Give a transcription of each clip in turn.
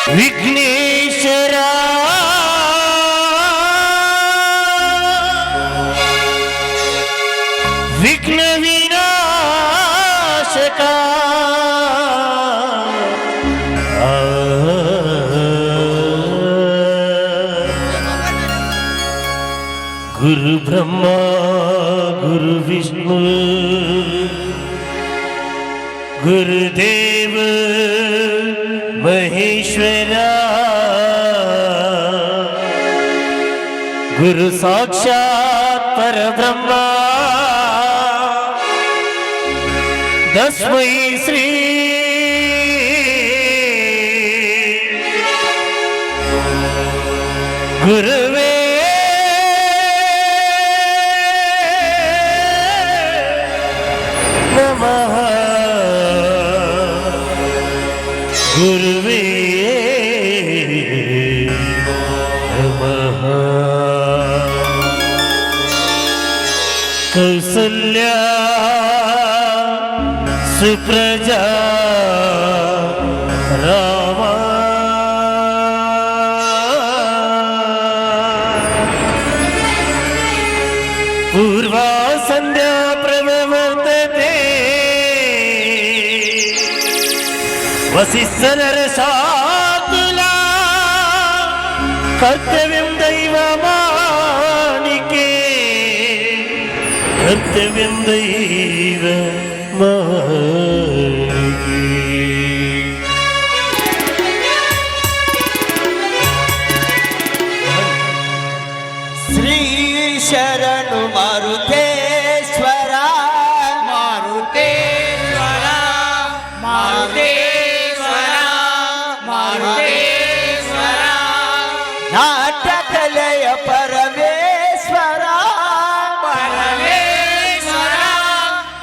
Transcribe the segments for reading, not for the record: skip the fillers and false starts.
ವಿಘ್ನೇಶ್ವರ ವಿಘ್ನ ವಿನಾಶಕ ಗುರು ಬ್ರಹ್ಮ ಗುರು ವಿಷ್ಣು ಗುರುದೇವ ಮಹೇಶ್ವರ ಗುರು ಸಾಕ್ಷಾತ್ ಪರಬ್ರಹ್ಮ ತಸ್ಮೈ ಶ್ರೀ ಗುರುವೇ ನಮಃ ಗುರುವೇ ನಮಃ ಕೌಸಲ್ಯ ಸುಪ್ರಜಾ ರಾಮ ಪೂರ್ವಾ ಸಂಧ್ಯಾ ಪ್ರವರ್ತತೆ ವಸಿಷ್ಠನರಸಾತುಲಾ ಕರ್ತವ್ಯಂ ದೈವಮಾನಿಕೆ ಕರ್ತವ್ಯಂ ದೈವಮಾನಿಕೆ ಶ್ರೀ ಶರಣು ಮಾರುತೇಶ್ವರ ಮಾರುತೇಶ್ವರ ಮಾರುತೇಶ್ವರ ಮಾರುತೇಶ್ವರ ನಾಟ್ಯಕಲೆಯ ಪರಮೇಶ್ವರ ಪರಮೇಶ್ವರ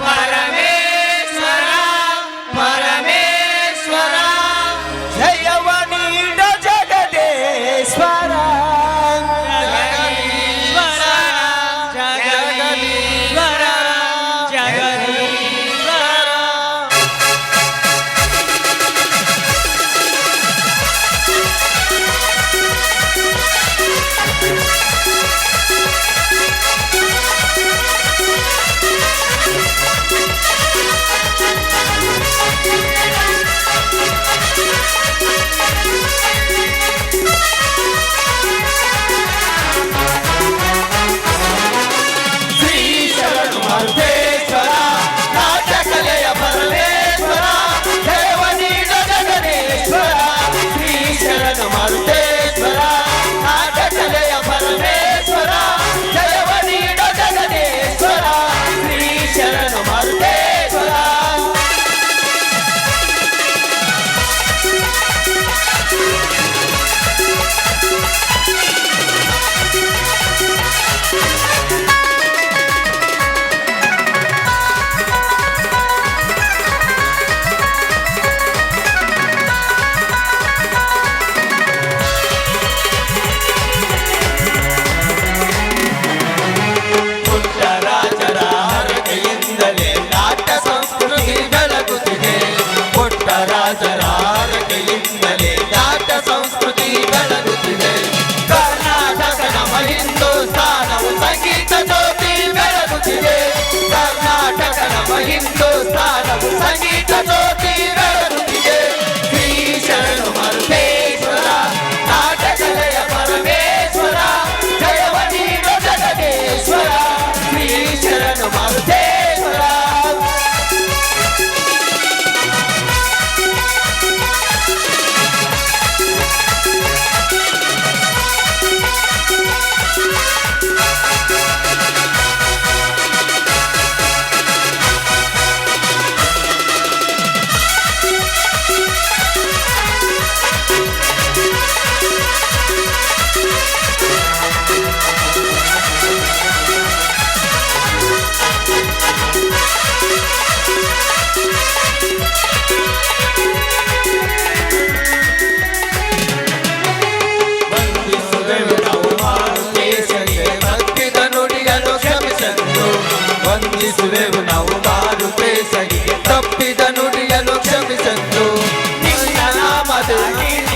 ಪರಮೇಶ್ವರ ಪರಮೇಶ್ವರ ಜಯವ ನೀಡ ಜಗದೇಶ್ವರ ಜಗದೀಶ್ವರ ಜಗದೀಶ್ವರ ಜಗದೀಶ್ವರ ಶ್ರೀ ಶರಣು ಮಾರುತೇಶ್ವರ ನಾಟ್ಯಕಲೆಯ ಪರಮೇಶ್ವರ ಜಯವ ನೀಡ ಜಗದೇಶ್ವರ ಶ್ರೀ ಶರಣು ಮಾರುತೇಶ್ವರ ನಾಟ್ಯಕಲೆಯ ಪರಮೇಶ್ವರ ಜಯವ ನೀಡ ಜಗದೇಶ್ವರ ಶ್ರೀ ಶರಣು ಮಾರುತೇಶ್ವರ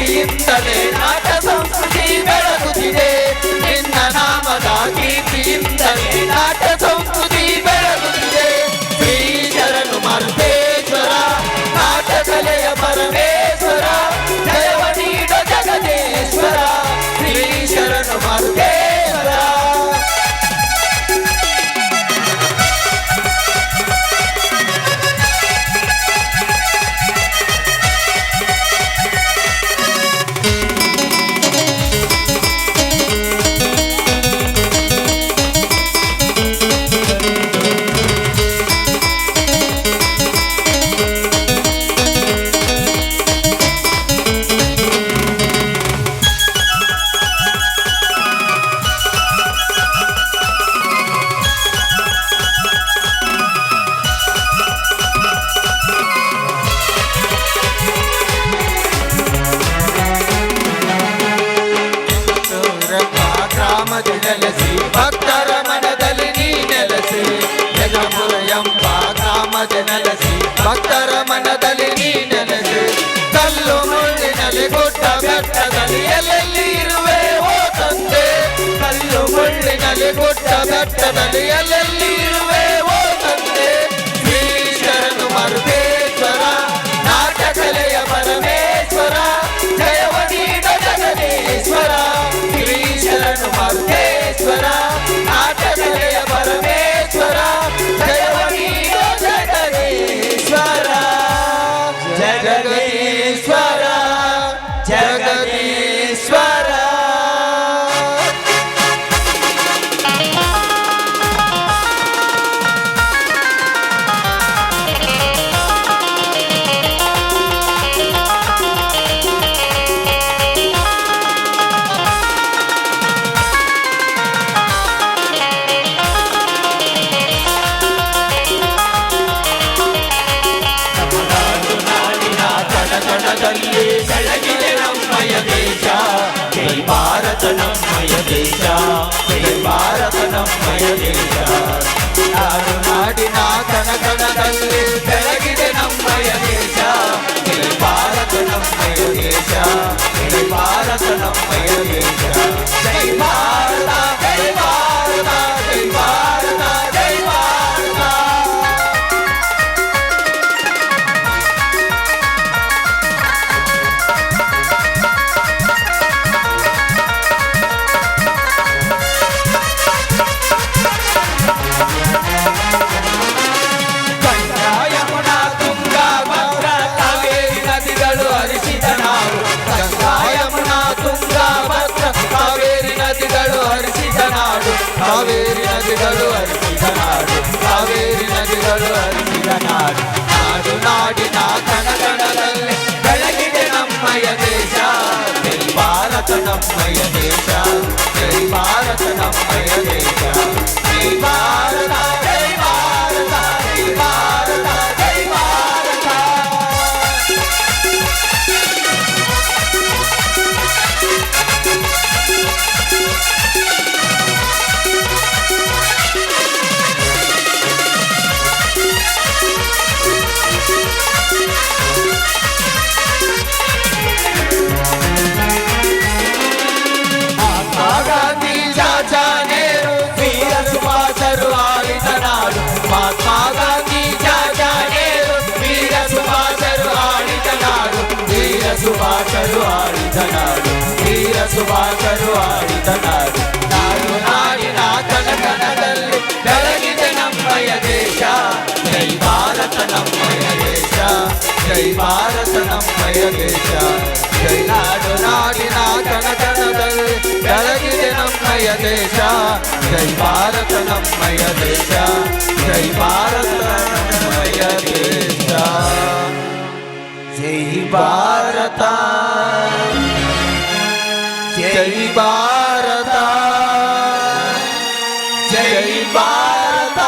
ಕೀರ್ತಿಯಿಂದಲೇ ನಾಟ್ಯ ಸಂಸ್ಕೃತಿ ಬೆಳಗುತ್ತಿದೆ ನಿನ್ನ ನಾಮದ ಕೀರ್ತಿಯಿಂದಲೇ ನಾಟ್ಯ ಸಂಸ್ಕೃತಿ ಬೆಳಗುತ್ತಿದೆ ಶ್ರೀ ಶರಣು ಮಾರುತೇಶ್ವರ ನಾಟ್ಯ ಕಲೆಯ ಪರಮೇಶ್ವರ ಜಯವ ನೀಡ ಜಗದೇಶ್ವರ ಶ್ರೀ ಶರಣು ಮಾರುತೇಶ್ವರ ನೆಲೆಸಿ ಭಕ್ತರ ಮನದಲ್ಲಿ ನೀ ನೆಲೆಸಿ ಯಜಪುರ ಎಂಬ ಗ್ರಾಮದ ನೆಲೆಸಿ ಭಕ್ತರ ಮನದಲ್ಲಿ ನೀ ನೆಲೆಸಿ ಕಲ್ಲು ಮುಳ್ಳಿನಲ್ಲಿ ಗುಡ್ಡ ಬೆಟ್ಟದಲ್ಲಿ ಎಲ್ಲೆಲ್ಲಿ ಇರುವೆ ಓ ತಂದೆ ಕಲ್ಲು ಮುಳ್ಳಿನಲ್ಲಿ ಗುಡ್ಡ ಬೆಟ್ಟದಲ್ಲಿ ಎಲ್ಲೆಲ್ಲಿ ಇರುವೆ ಓ ತಂದೆ ಶ್ರೀ ಶರಣು ಮಾರುತೇಶ್ವರ ನಾಟ್ಯ ಕಲೆಯ ಪರಮೇಶ್ವರ ಜಯವ ನೀಡ ಜಗದೇಶ್ವರ ಶ್ರೀ ಶರಣು ಮಾರುತೇಶ್ವರ ನಾಟ್ಯ ಕಲೆಯ ಪರಮೇಶ್ವರ ಜಯವ ನೀಡ ಜಗದೇಶ್ವರ ಜಗದೀಶ್ವರ ಜಗದೀಶ್ವರ ಬೆಳಗಿದೆ ನಮ್ಮಯ ದೇಶ ಜೈ ಭಾರತ ನಮ್ಮಯ ದೇಶ ಜೈ ಭಾರತ ನಮ್ಮಯ ದೇಶ ನಾಡು ನಾಡಿನ ಕಣಕಣದಲ್ಲಿ ಬೆಳಗಿದೆ ನಮ್ಮಯ ದೇಶ ಜೈ ಭಾರತ ನಮ್ಮಯ ದೇಶ ಜೈ ಭಾರತ ನಮ್ಮಯ ದೇಶ ಜೈ ಭಾರತ ಜೈ ಭಾರತ ಜೈ ಭಾರತ ಜೈ ಭಾರತ ಕಾವೇರಿ ನದಿಗಳು ಹರಿಸಿದ ನಾಡು ಕಾವೇರಿ ನದಿಗಳು ಹರಿಸಿದ ನಾಡು ನಾಡು ನಾಡಿನ ಕಣಕಣದಲ್ಲಿ ಬೆಳಗಿದೆ ನಮ್ಮಯ ದೇಶ ಜೈ ಭಾರತ ನಮ್ಮಯ ದೇಶ ಜೈ ಭಾರತ ನಮ್ಮಯ ದೇಶ ಜೈ ಭಾರತ ಜೈ ಭಾರತ ಜೈ ಭಾರತ ಜೈ ಭಾರತ ಮಹಾತ್ಮ ಗಾಂಧಿ ಜಾಜಾ ನೇರು ವೀರ ಸುಭಾಷರು ಆಳಿದ ನಾಡು ವೀರ ಸುಭಾಷರು ಆಳಿದ ನಾಡು ವೀರ ಸುಭಾಷರು ಆಳಿದ ನಾಡು ನಾಡು ನಾಡಿನ ಕಣಕಣದಲ್ಲಿ ಬೆಳಗಿದೆ ನಮ್ಮಯ ದೇಶ ಜೈ ಭಾರತ ನಮ್ಮಯ ದೇಶ ಜೈ ಭಾರತ ನಮ್ಮಯ ದೇಶ ಜೈ ನಾಡು ನಾಡಿನ ಕಣಕಣದಲ್ಲಿ ಬೆಳಗಿದೆ ನಮ್ಮಯ ದೇಶ ಜೈ ಭಾರತ ನಮ್ಮಯ ದೇಶ ಜೈ ಭಾರತ ನಮ್ಮಯ ದೇಶ ಜೈ ಭಾರತ ಜೈ ಭಾರತ ಜೈ ಭಾರತ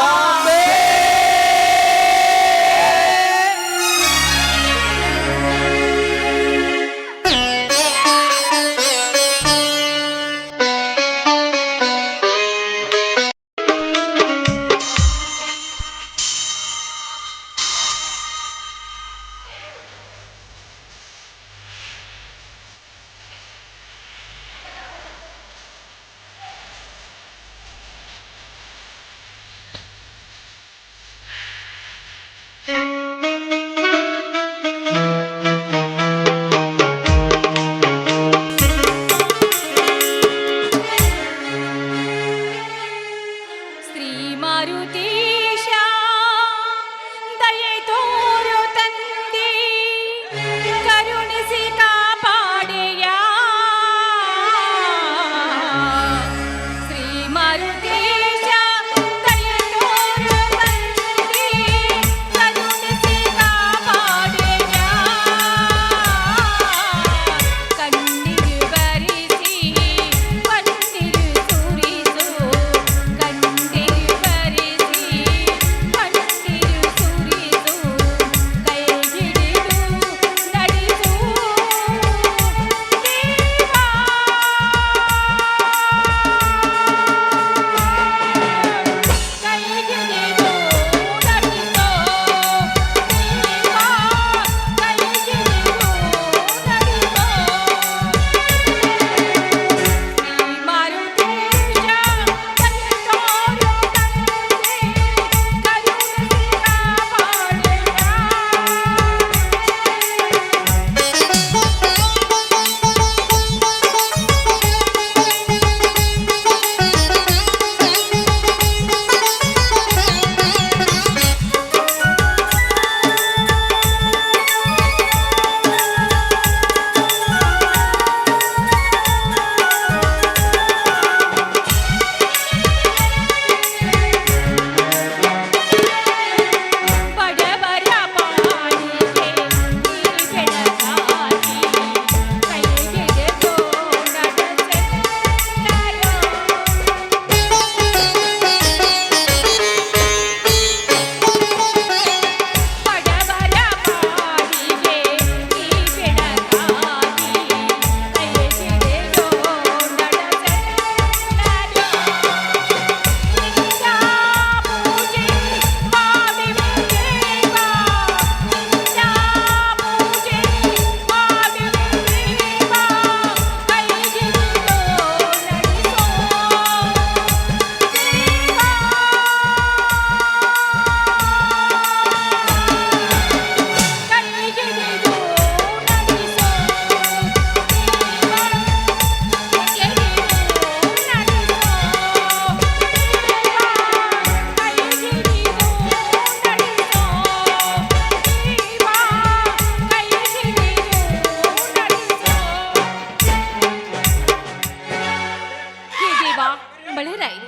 ಮಳೆರಾಯಿ,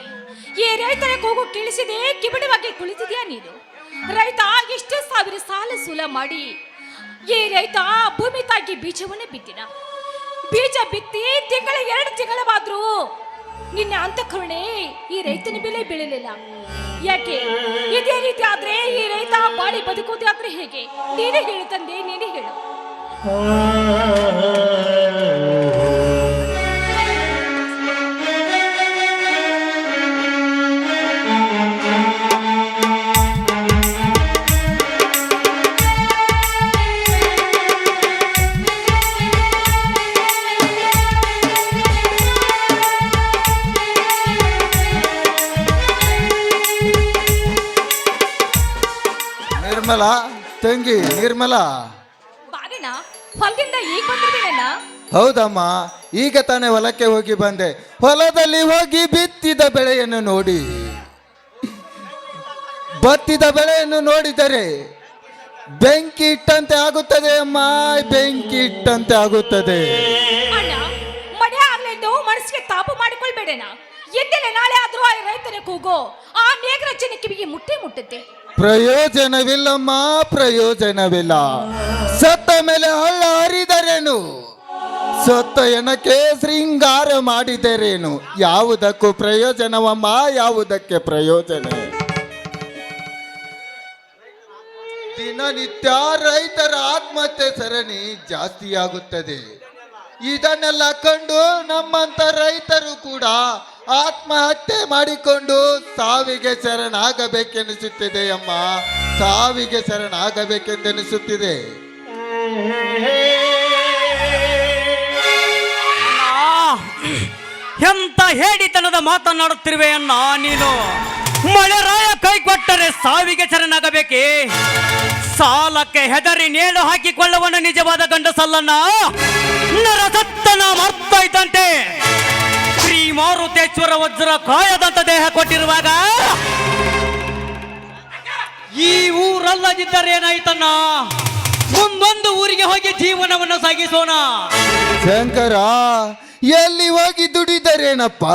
ಈ ರೈತರ ಕೂಗು ಕೇಳಿಸಿದೆ ಕಿಬಿಡವಾಗಿ ಕುಳಿತಿದ್ಯಾ ನೀನು? ರೈತ ಎಷ್ಟು ಸಾವಿರ ಸಾಲ ಸೂಲ ಮಾಡಿ ಈ ರೈತ ಭೂಮಿ ತಾಗಿ ಬೀಜವನ್ನೇ ಬಿತ್ತಿನ. ಬೀಜ ಬಿತ್ತಿ ತಿಂಗಳ 2 ತಿಂಗಳವಾದ್ರೂ ನಿನ್ನ ಅಂತಃಕರುಣೆ ಈ ರೈತನ ಬೆಲೆ ಬೀಳಲಿಲ್ಲ. ಯಾಕೆ? ಇದೇ ರೀತಿ ಆದ್ರೆ ಈ ರೈತ ಬಾಳಿ ಬದುಕುವುದಾದ್ರೆ ಹೇಗೆ? ನೀನೇ ಹೇಳು ತಂದೆ, ನೀನೇ ಹೇಳು. ನಿರ್ಮಲಾ ತಂಗಿ, ನಿರ್ಮಲಾ. ಬಾರೇನ ಹೊಲದಿಂದ ಈಗ ಬಂದಿರ್ಬೇಡ. ಹೌದಮ್ಮ, ಈಗ ತಾನೇ ಹೊಲಕ್ಕೆ ಹೋಗಿ ಬಂದೆ. ಹೊಲದಲ್ಲಿ ಹೋಗಿ ಬಿತ್ತಿದ ಬೆಳೆಯನ್ನು ನೋಡಿ, ಬತ್ತಿದ ಬೆಳೆಯನ್ನು ನೋಡಿದರೆ ಬೆಂಕಿ ಇಟ್ಟಂತೆ ಆಗುತ್ತದೆ ಅಮ್ಮ, ಬೆಂಕಿ ಇಟ್ಟಂತೆ ಆಗುತ್ತದೆ. ಅಣ್ಣ, ಮಳೆ ಆಗ್ಲೆಂದು ಮನಸ್ಸಿಗೆ ತಾಪು ಮಾಡಿಕೊಳ್ಬೇಡೇನ. ಎದ್ದೆಲೆ ನಾಳೆ ಆದ್ರೂ ಆ ರೈತನ ಕೂಗು ಆ ಮೇಘರಚನೆ ಕಿವಿಗೆ ಮುಟ್ಟುತ್ತೆ. ಪ್ರಯೋಜನವಿಲ್ಲಮ್ಮ, ಪ್ರಯೋಜನವಿಲ್ಲ. ಸತ್ತ ಮೇಲೆ ಹಳ್ಳ ಹರಿದರೇನು, ಸತ್ತ ಎನಕ್ಕೆ ಶೃಂಗಾರ ಮಾಡಿದರೇನು? ಯಾವುದಕ್ಕೂ ಪ್ರಯೋಜನವಮ್ಮ, ಯಾವುದಕ್ಕೆ ಪ್ರಯೋಜನ? ದಿನನಿತ್ಯ ರೈತರ ಆತ್ಮಹತ್ಯೆ ಸರಣಿ ಜಾಸ್ತಿಯಾಗುತ್ತದೆ. ಇದನ್ನೆಲ್ಲ ಕಂಡು ನಮ್ಮಂತ ರೈತರು ಕೂಡ ಆತ್ಮಹತ್ಯೆ ಮಾಡಿಕೊಂಡು ಸಾವಿಗೆ ಶರಣಾಗಬೇಕೆನಿಸುತ್ತಿದೆ ಅಮ್ಮ, ಸಾವಿಗೆ ಶರಣಾಗಬೇಕೆಂದೆನಿಸುತ್ತಿದೆ. ಎಂತ ಹೇಡಿತನದ ಮಾತನಾಡುತ್ತಿರುವೆ ಅಣ್ಣ ನೀನು. ಮಳೆರಾಯ ಕೈ ಕೊಟ್ಟರೆ ಸಾವಿಗೆ ಶರಣಾಗಬೇಕೇ? ಸಾಲಕ್ಕೆ ಹೆದರಿ ನೇಣು ಹಾಕಿಕೊಳ್ಳುವನ ನಿಜವಾದ ಗಂಡಸಲ್ಲಣ್ಣ. ನರಸತ್ತನ ಮರ್ತ ಇದ್ದಂತೆ ಶ್ರೀ ಮಾರುತೇಶ್ವರ ವಜ್ರ ಕಾಯದಂತ ದೇಹ ಕೊಟ್ಟಿರುವಾಗ ಈ ಊರಲ್ಲದಿದ್ದರೆ ಏನಾಯ್ತಣ್ಣ? ಮುಂದೊಂದು ಊರಿಗೆ ಹೋಗಿ ಜೀವನವನ್ನು ಸಾಗಿಸೋಣ. ಶಂಕರ, ಎಲ್ಲಿ ಹೋಗಿ ದುಡಿದರೇನಪ್ಪ?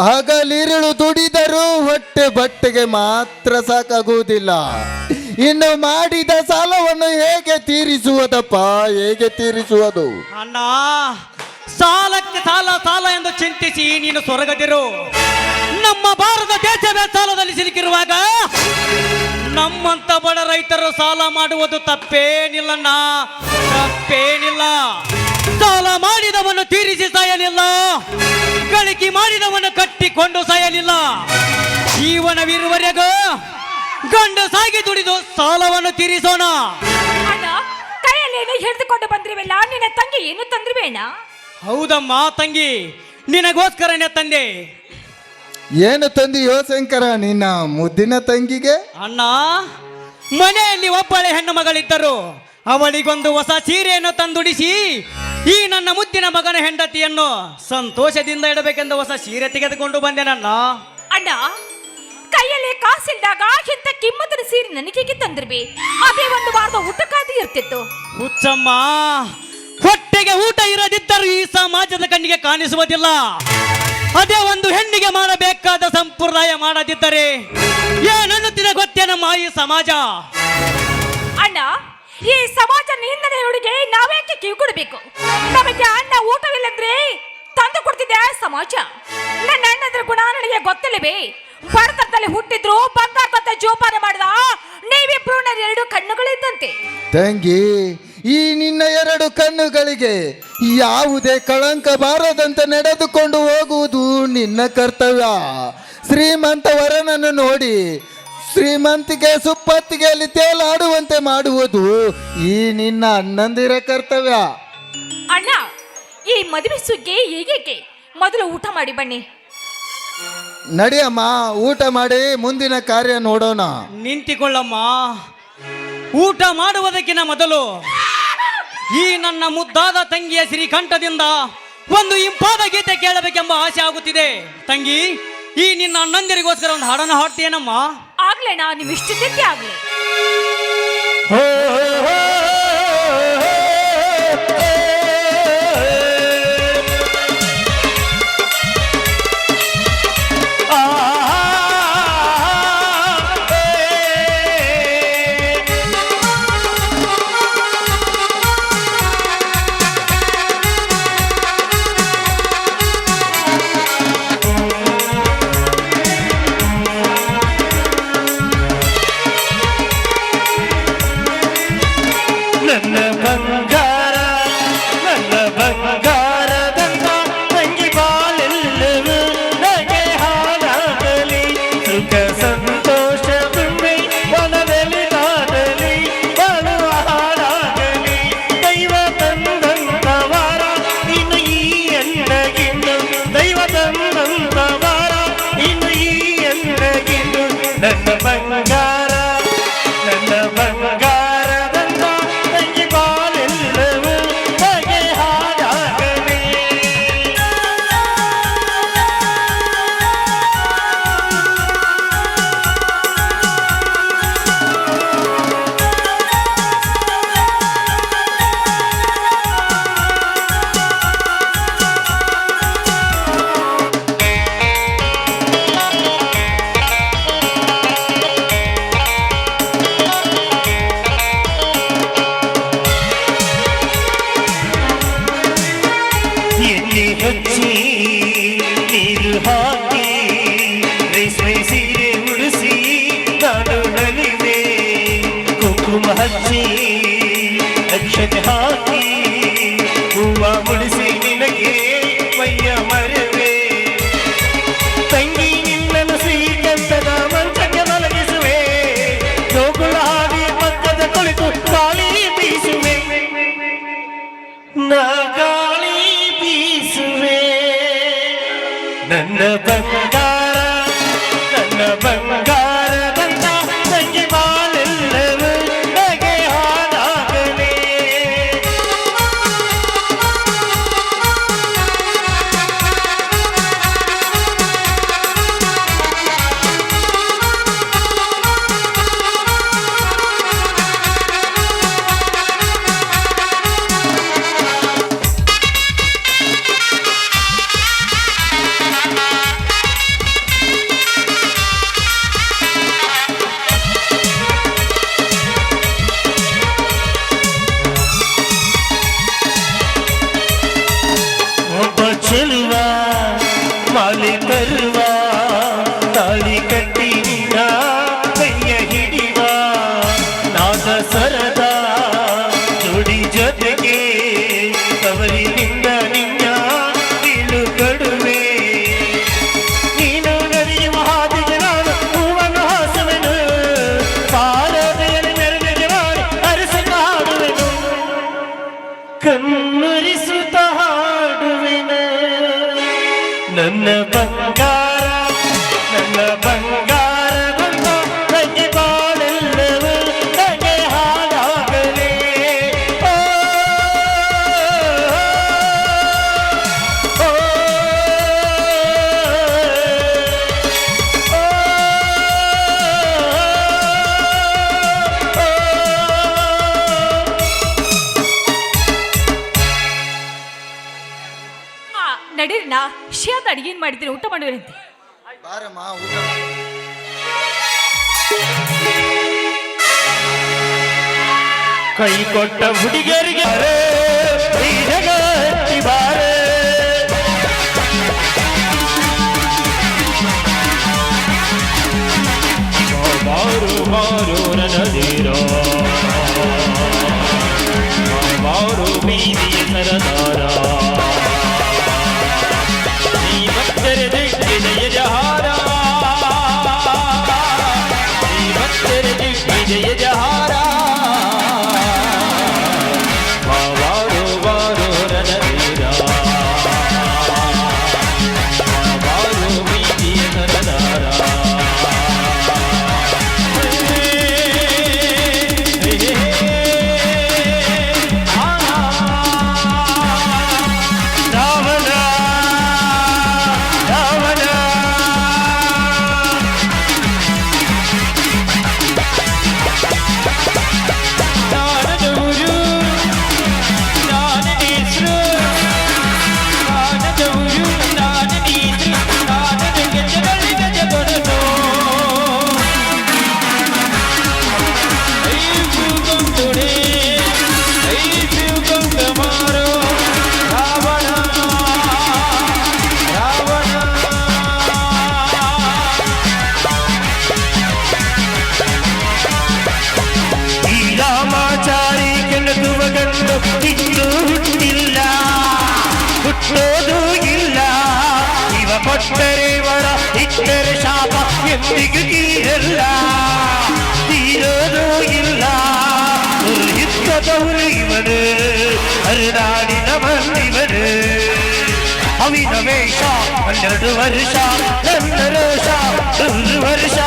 ಹಗಲಿರುಳು ದುಡಿದರೂ ಹೊಟ್ಟೆ ಬಟ್ಟೆಗೆ ಮಾತ್ರ ಸಾಕಾಗುವುದಿಲ್ಲ. ಇನ್ನು ಮಾಡಿದ ಸಾಲವನ್ನು ಹೇಗೆ ತೀರಿಸುವುದಪ್ಪ, ಹೇಗೆ ತೀರಿಸುವುದು? ಅಣ್ಣ, ಸಾಲಕ್ಕೆ ಸಾಲ ಸಾಲ ಎಂದು ಚಿಂತಿಸಿ ನೀನು ಸೊರಗದಿರು. ನಮ್ಮ ಭಾರತ ದೇಶವೇ ಸಾಲದಲ್ಲಿ ಸಿಲುಕಿರುವಾಗ ನಮ್ಮಂತ ಬಡ ರೈತರು ಸಾಲ ಮಾಡುವುದು ತಪ್ಪೇನಿಲ್ಲಣ್ಣ, ತಪ್ಪೇನಿಲ್ಲ. ಸಾಲ ಮಾಡಿದವನು ತೀರಿಸಿ ಸಾಯಲಿಲ್ಲ, ಗಳಿಕೆ ಮಾಡಿದವನು ಕಟ್ಟಿಕೊಂಡು ಸಾಯಲಿಲ್ಲ. ಜೀವನವಿರುವರೆಗೂ ಗಂಡು ಸಾಗಿ ದುಡಿದು ಸಾಲವನ್ನು ತೀರಿಸೋಣ. ಅಣ್ಣ, ಕೈಯಲ್ಲಿ ಹಿಡಿದುಕೊಂಡು ಬಂದ್ರಿವೆಲ್ಲ, ನಿನ್ನ ತಂಗಿ ಏನು ತಂದ್ರಿವೇಣ? ಹೌದಮ್ಮ ತಂಗಿ, ನಿನಗೋಸ್ಕರನೇ ತಂದೆ. ಏನು ತಂದಿಯೋ ಶಂಕರ ನಿನ್ನ ಮುದ್ದಿನ ತಂಗಿಗೆ? ಅಣ್ಣ, ಮನೆಯಲ್ಲಿ ಒಬ್ಬಳೆ ಹೆಣ್ಣು ಮಗಳಿದ್ದರು. ಅವಳಿಗೊಂದು ಹೊಸ ಸೀರೆಯನ್ನು ತಂದುಡಿಸಿ ಈ ನನ್ನ ಮುದ್ದಿನ ಮಗನ ಹೆಂಡತಿಯನ್ನು ಸಂತೋಷದಿಂದ ಇಡಬೇಕೆಂದು ಹೊಸ ಸೀರೆ ತೆಗೆದುಕೊಂಡು ಬಂದೆನಣ್ಣ. ಅಣ್ಣ, ಕೈಯಲ್ಲಿ ಕಾಸಿಲ್ದಾಗ ಇಂಥ ಕಿಮ್ಮತ್ತಿನ ಸೀರೆ ನನಗೆ ತಂದಿರ್ಬಿ. ಅದೇ ಒಂದು ವಾರದ ಊಟಕ್ಕಾಗಿ ಇರ್ತಿತ್ತು. ಹುಚ್ಚಮ್ಮ, ಹೊಟ್ಟೆಗೆ ಊಟ ಇರದಿದ್ದರೂ ಈ ಸಮಾಜದ ಕಣ್ಣಿಗೆ ಕಾಣಿಸುವುದಿಲ್ಲ. ಅದೇ ಒಂದು ಹೆಣ್ಣಿಗೆ ಮಾಡಬೇಕಾದ ಸಂಪ್ರದಾಯ ಮಾಡದಿದ್ದರೆ ಏನನ್ನುತ್ತಿದೆ ಗೊತ್ತೇನಮ್ಮ ಈ ಸಮಾಜ? ಅಣ್ಣ, ಈ ಸಮಾಜ ನಿಂದನೆ ಹುಡುಗಿ ನಾವೇಕೆ ಕಿವಿಕೊಡ್ಬೇಕು? ನಮಗೆ ಅಣ್ಣ ಊಟವಿಲ್ಲಂದ್ರೆ ತಂದು ಕೊಡ್ತಿದ್ದೆ ಸಮಾಜ. ನನ್ನ ಅಣ್ಣದ್ರ ಗುಣ ನನಗೆ ಗೊತ್ತಿಲ್ಲವೇ? ಬಡತನದಲ್ಲಿ ಹುಟ್ಟಿದ್ರು ಬಂಗಾರ ಜೋಪಾನ ಮಾಡಿದ ನೀವಿಬ್ರು ನನ್ನ 2 ಕಣ್ಣುಗಳಿದ್ದಂತೆ. ತಂಗಿ, ಈ ನಿನ್ನ 2 ಕಣ್ಣುಗಳಿಗೆ ಯಾವುದೇ ಕಳಂಕ ಬಾರದಂತೆ ನಡೆದುಕೊಂಡು ಹೋಗುವುದು ನಿನ್ನ ಕರ್ತವ್ಯ. ಶ್ರೀಮಂತ ವರನನ್ನು ನೋಡಿ ಶ್ರೀಮಂತಿಗೆ ಸುಪ್ಪತ್ತಿಗೆಯಲ್ಲಿ ತೇಲಾಡುವಂತೆ ಮಾಡುವುದು ಈ ನಿನ್ನ ಅಣ್ಣಂದಿರ ಕರ್ತವ್ಯ. ಅಣ್ಣ, ಈ ಮದುವೆ ಸುಗ್ಗಿ ಹೀಗೇಕೆ? ಮೊದಲು ಊಟ ಮಾಡಿ ಬನ್ನಿ. ನಡಿಯಮ್ಮ, ಊಟ ಮಾಡಿ ಮುಂದಿನ ಕಾರ್ಯ ನೋಡೋಣ. ನಿಂತಿಕೊಳ್ಳಮ್ಮ. ಊಟ ಮಾಡುವುದಕ್ಕಿಂತ ಮೊದಲು ಈ ನನ್ನ ಮುದ್ದಾದ ತಂಗಿಯ ಶ್ರೀಕಂಠದಿಂದ ಒಂದು ಇಂಪಾದ ಗೀತೆ ಕೇಳಬೇಕೆಂಬ ಆಸೆ ಆಗುತ್ತಿದೆ. ತಂಗಿ, ಈ ನಿನ್ನ ಅಣ್ಣಂದಿರಿಗೋಸ್ಕರ ಒಂದು ಹಾಡನ್ನು ಹಾಡ್ತೀಯನಮ್ಮ? ಆಗ್ಲೇನಾ? ನಿಮ್ ಇಷ್ಟಕ್ಕೆ ಆಗ್ಲಿ. ಬಂಗಾರದಂತ ತಂಗಿ ಬಾಳೆಲ್ಲವೂ ನಗೆ ಹಾಡಾಗಲಿ ಸುಖ ಸಂತೋಷ ತುಂಬಿ ಮನದಲ್ಲಿ ನಾಡಲಿ ಬಾಳುವ ಹಾಡಾಗಲಿ ದೈವ ತಂದಂತ ವಾರ ಇನ್ನು ಈ ಎಣ್ಣಗಿನ್ನು ದೈವ ತಂದಂತ ವಾರ ಇನ್ನು ಈ ಎಣ್ಣಗಿನ್ನು ನನ್ನ ಬಂಗಾರ ನನ್ನ ಬಂಗಾರದಂತ ತಂಗಿ ಬಾಳೆಲ್ಲವೂ ನಗೆ ಹಾಡಾಗಲಿ ಎಣ್ಣೆ ಹಚ್ಚಿ ನೀರು ಹಾಕಿ ರೇಷ್ಮೆ ಸೀರೆ ಉಡಿಸಿ ನಾನು ನಲಿದೆ ಕುಂಕುಮ ಹಚ್ಚಿ ಅಕ್ಷತೆ ಹಾಕಿ ಹೂವ ಮುಡಿಸಿ ನಿನಗೆ ಮೈಯ ಮರವೆ ತಂಗಿ ನಿನ್ನನ್ನು ಶ್ರೀಕಂಠದ ಮಂಚಕ್ಕೆ ಮಲಗಿಸುವೆ ಜೋಗುಳ ಹಾಡಿ ಪಕ್ಕದ ಕುಳಿತು ಗಾಳಿ ಬೀಸುವೆ ನಾ ಗಾಳಿ ಬೀಸುವೆ ನನ್ನ ಬಂಗಾರ ನನ್ನ ಬಂಗಾರದಂತ ತಂಗಿ ಬಾಳೆಲ್ಲವೂ ನಗೆ ಹಾಡಾಗಲಿ ಒಬ್ಬ ಚೆಲುವ ಮಾಲೆ ತರುವ ತಾಳಿ ಕಟ್ಟಿ ನಿನ್ನ ಕೈಯ ಹಿಡಿವ ನಾದ ಸರದ ಜೋಡಿ ಜೊತೆಗೆ ತವರಿನಿಂದ ನಿನ್ನ ಬೀಳು ಕಡುವೆ ನೀನು ನಡೆಯುವ ಹಾದಿಗೆ ನಾನು ಹೂವನ್ನು ಹಾಸುವೆನು ಪಾರದೆಯಲ್ಲಿ ಮೆರವಣಿಗೆ ಮಾಡಿ ಅರಸಿ ಹಾಡುವೆನು ಕಣ್ಣುರಿಸುತ್ತ ಹಾಡುವೆನು ನನ್ನ ಬಂಗಾರ ನನ್ನ ಬಂಗಾರದಂತ ತಂಗಿ ಬಾಳೆಲ್ಲವೂ ನಗೆ ಹಾಡಾಗಲಿ ಓ, ಓ, ನಡೀರಿನ ಶಿಯಾದ ಅಡಿಗೆ ಏನ್ ಮಾಡಿದ್ರೆ ಊಟ ಮಾಡುವರಂತೆ ಬಾರಮ್ಮ ಊಟ ಮಾಡು. ಕೈ ಕೊಟ್ಟ ಹುಡುಗಿಯರಿಗೆ ಅರೆ, ಪ್ರೀತಿಗೆ ಹಚ್ಚಿ ಬಾರೆ ಬಾರು ಬಾರು ನನದೀರೋ ಬಾರು ಬೀದಿಯ ಸರದಾರ ನೀ ಭಕ್ತರ ದಿಟ್ಟಿನ ಯಜಹಾರ ನೀ ಭಕ್ತರ ದಿಟ್ಟಿನ ಯಜಹಾರ ಬಾರು ಬಾರು ನನದೀರ ಕೊಟ್ಟರೆ ವರ ಇಟ್ಟರೆ ಶಾಪ ಎಂದಿಗೂ ತೀರಲ್ಲ ತೀರೋದು ಇಲ್ಲ ಯುದ್ಧದವರು ಇವನು ಹರಿದಾಡಿನ ಬಂದಿವನು ಅವಿನ ವೇಷ 12 ವರ್ಷ ನನ್ನ ರೋಷ 100 ವರ್ಷ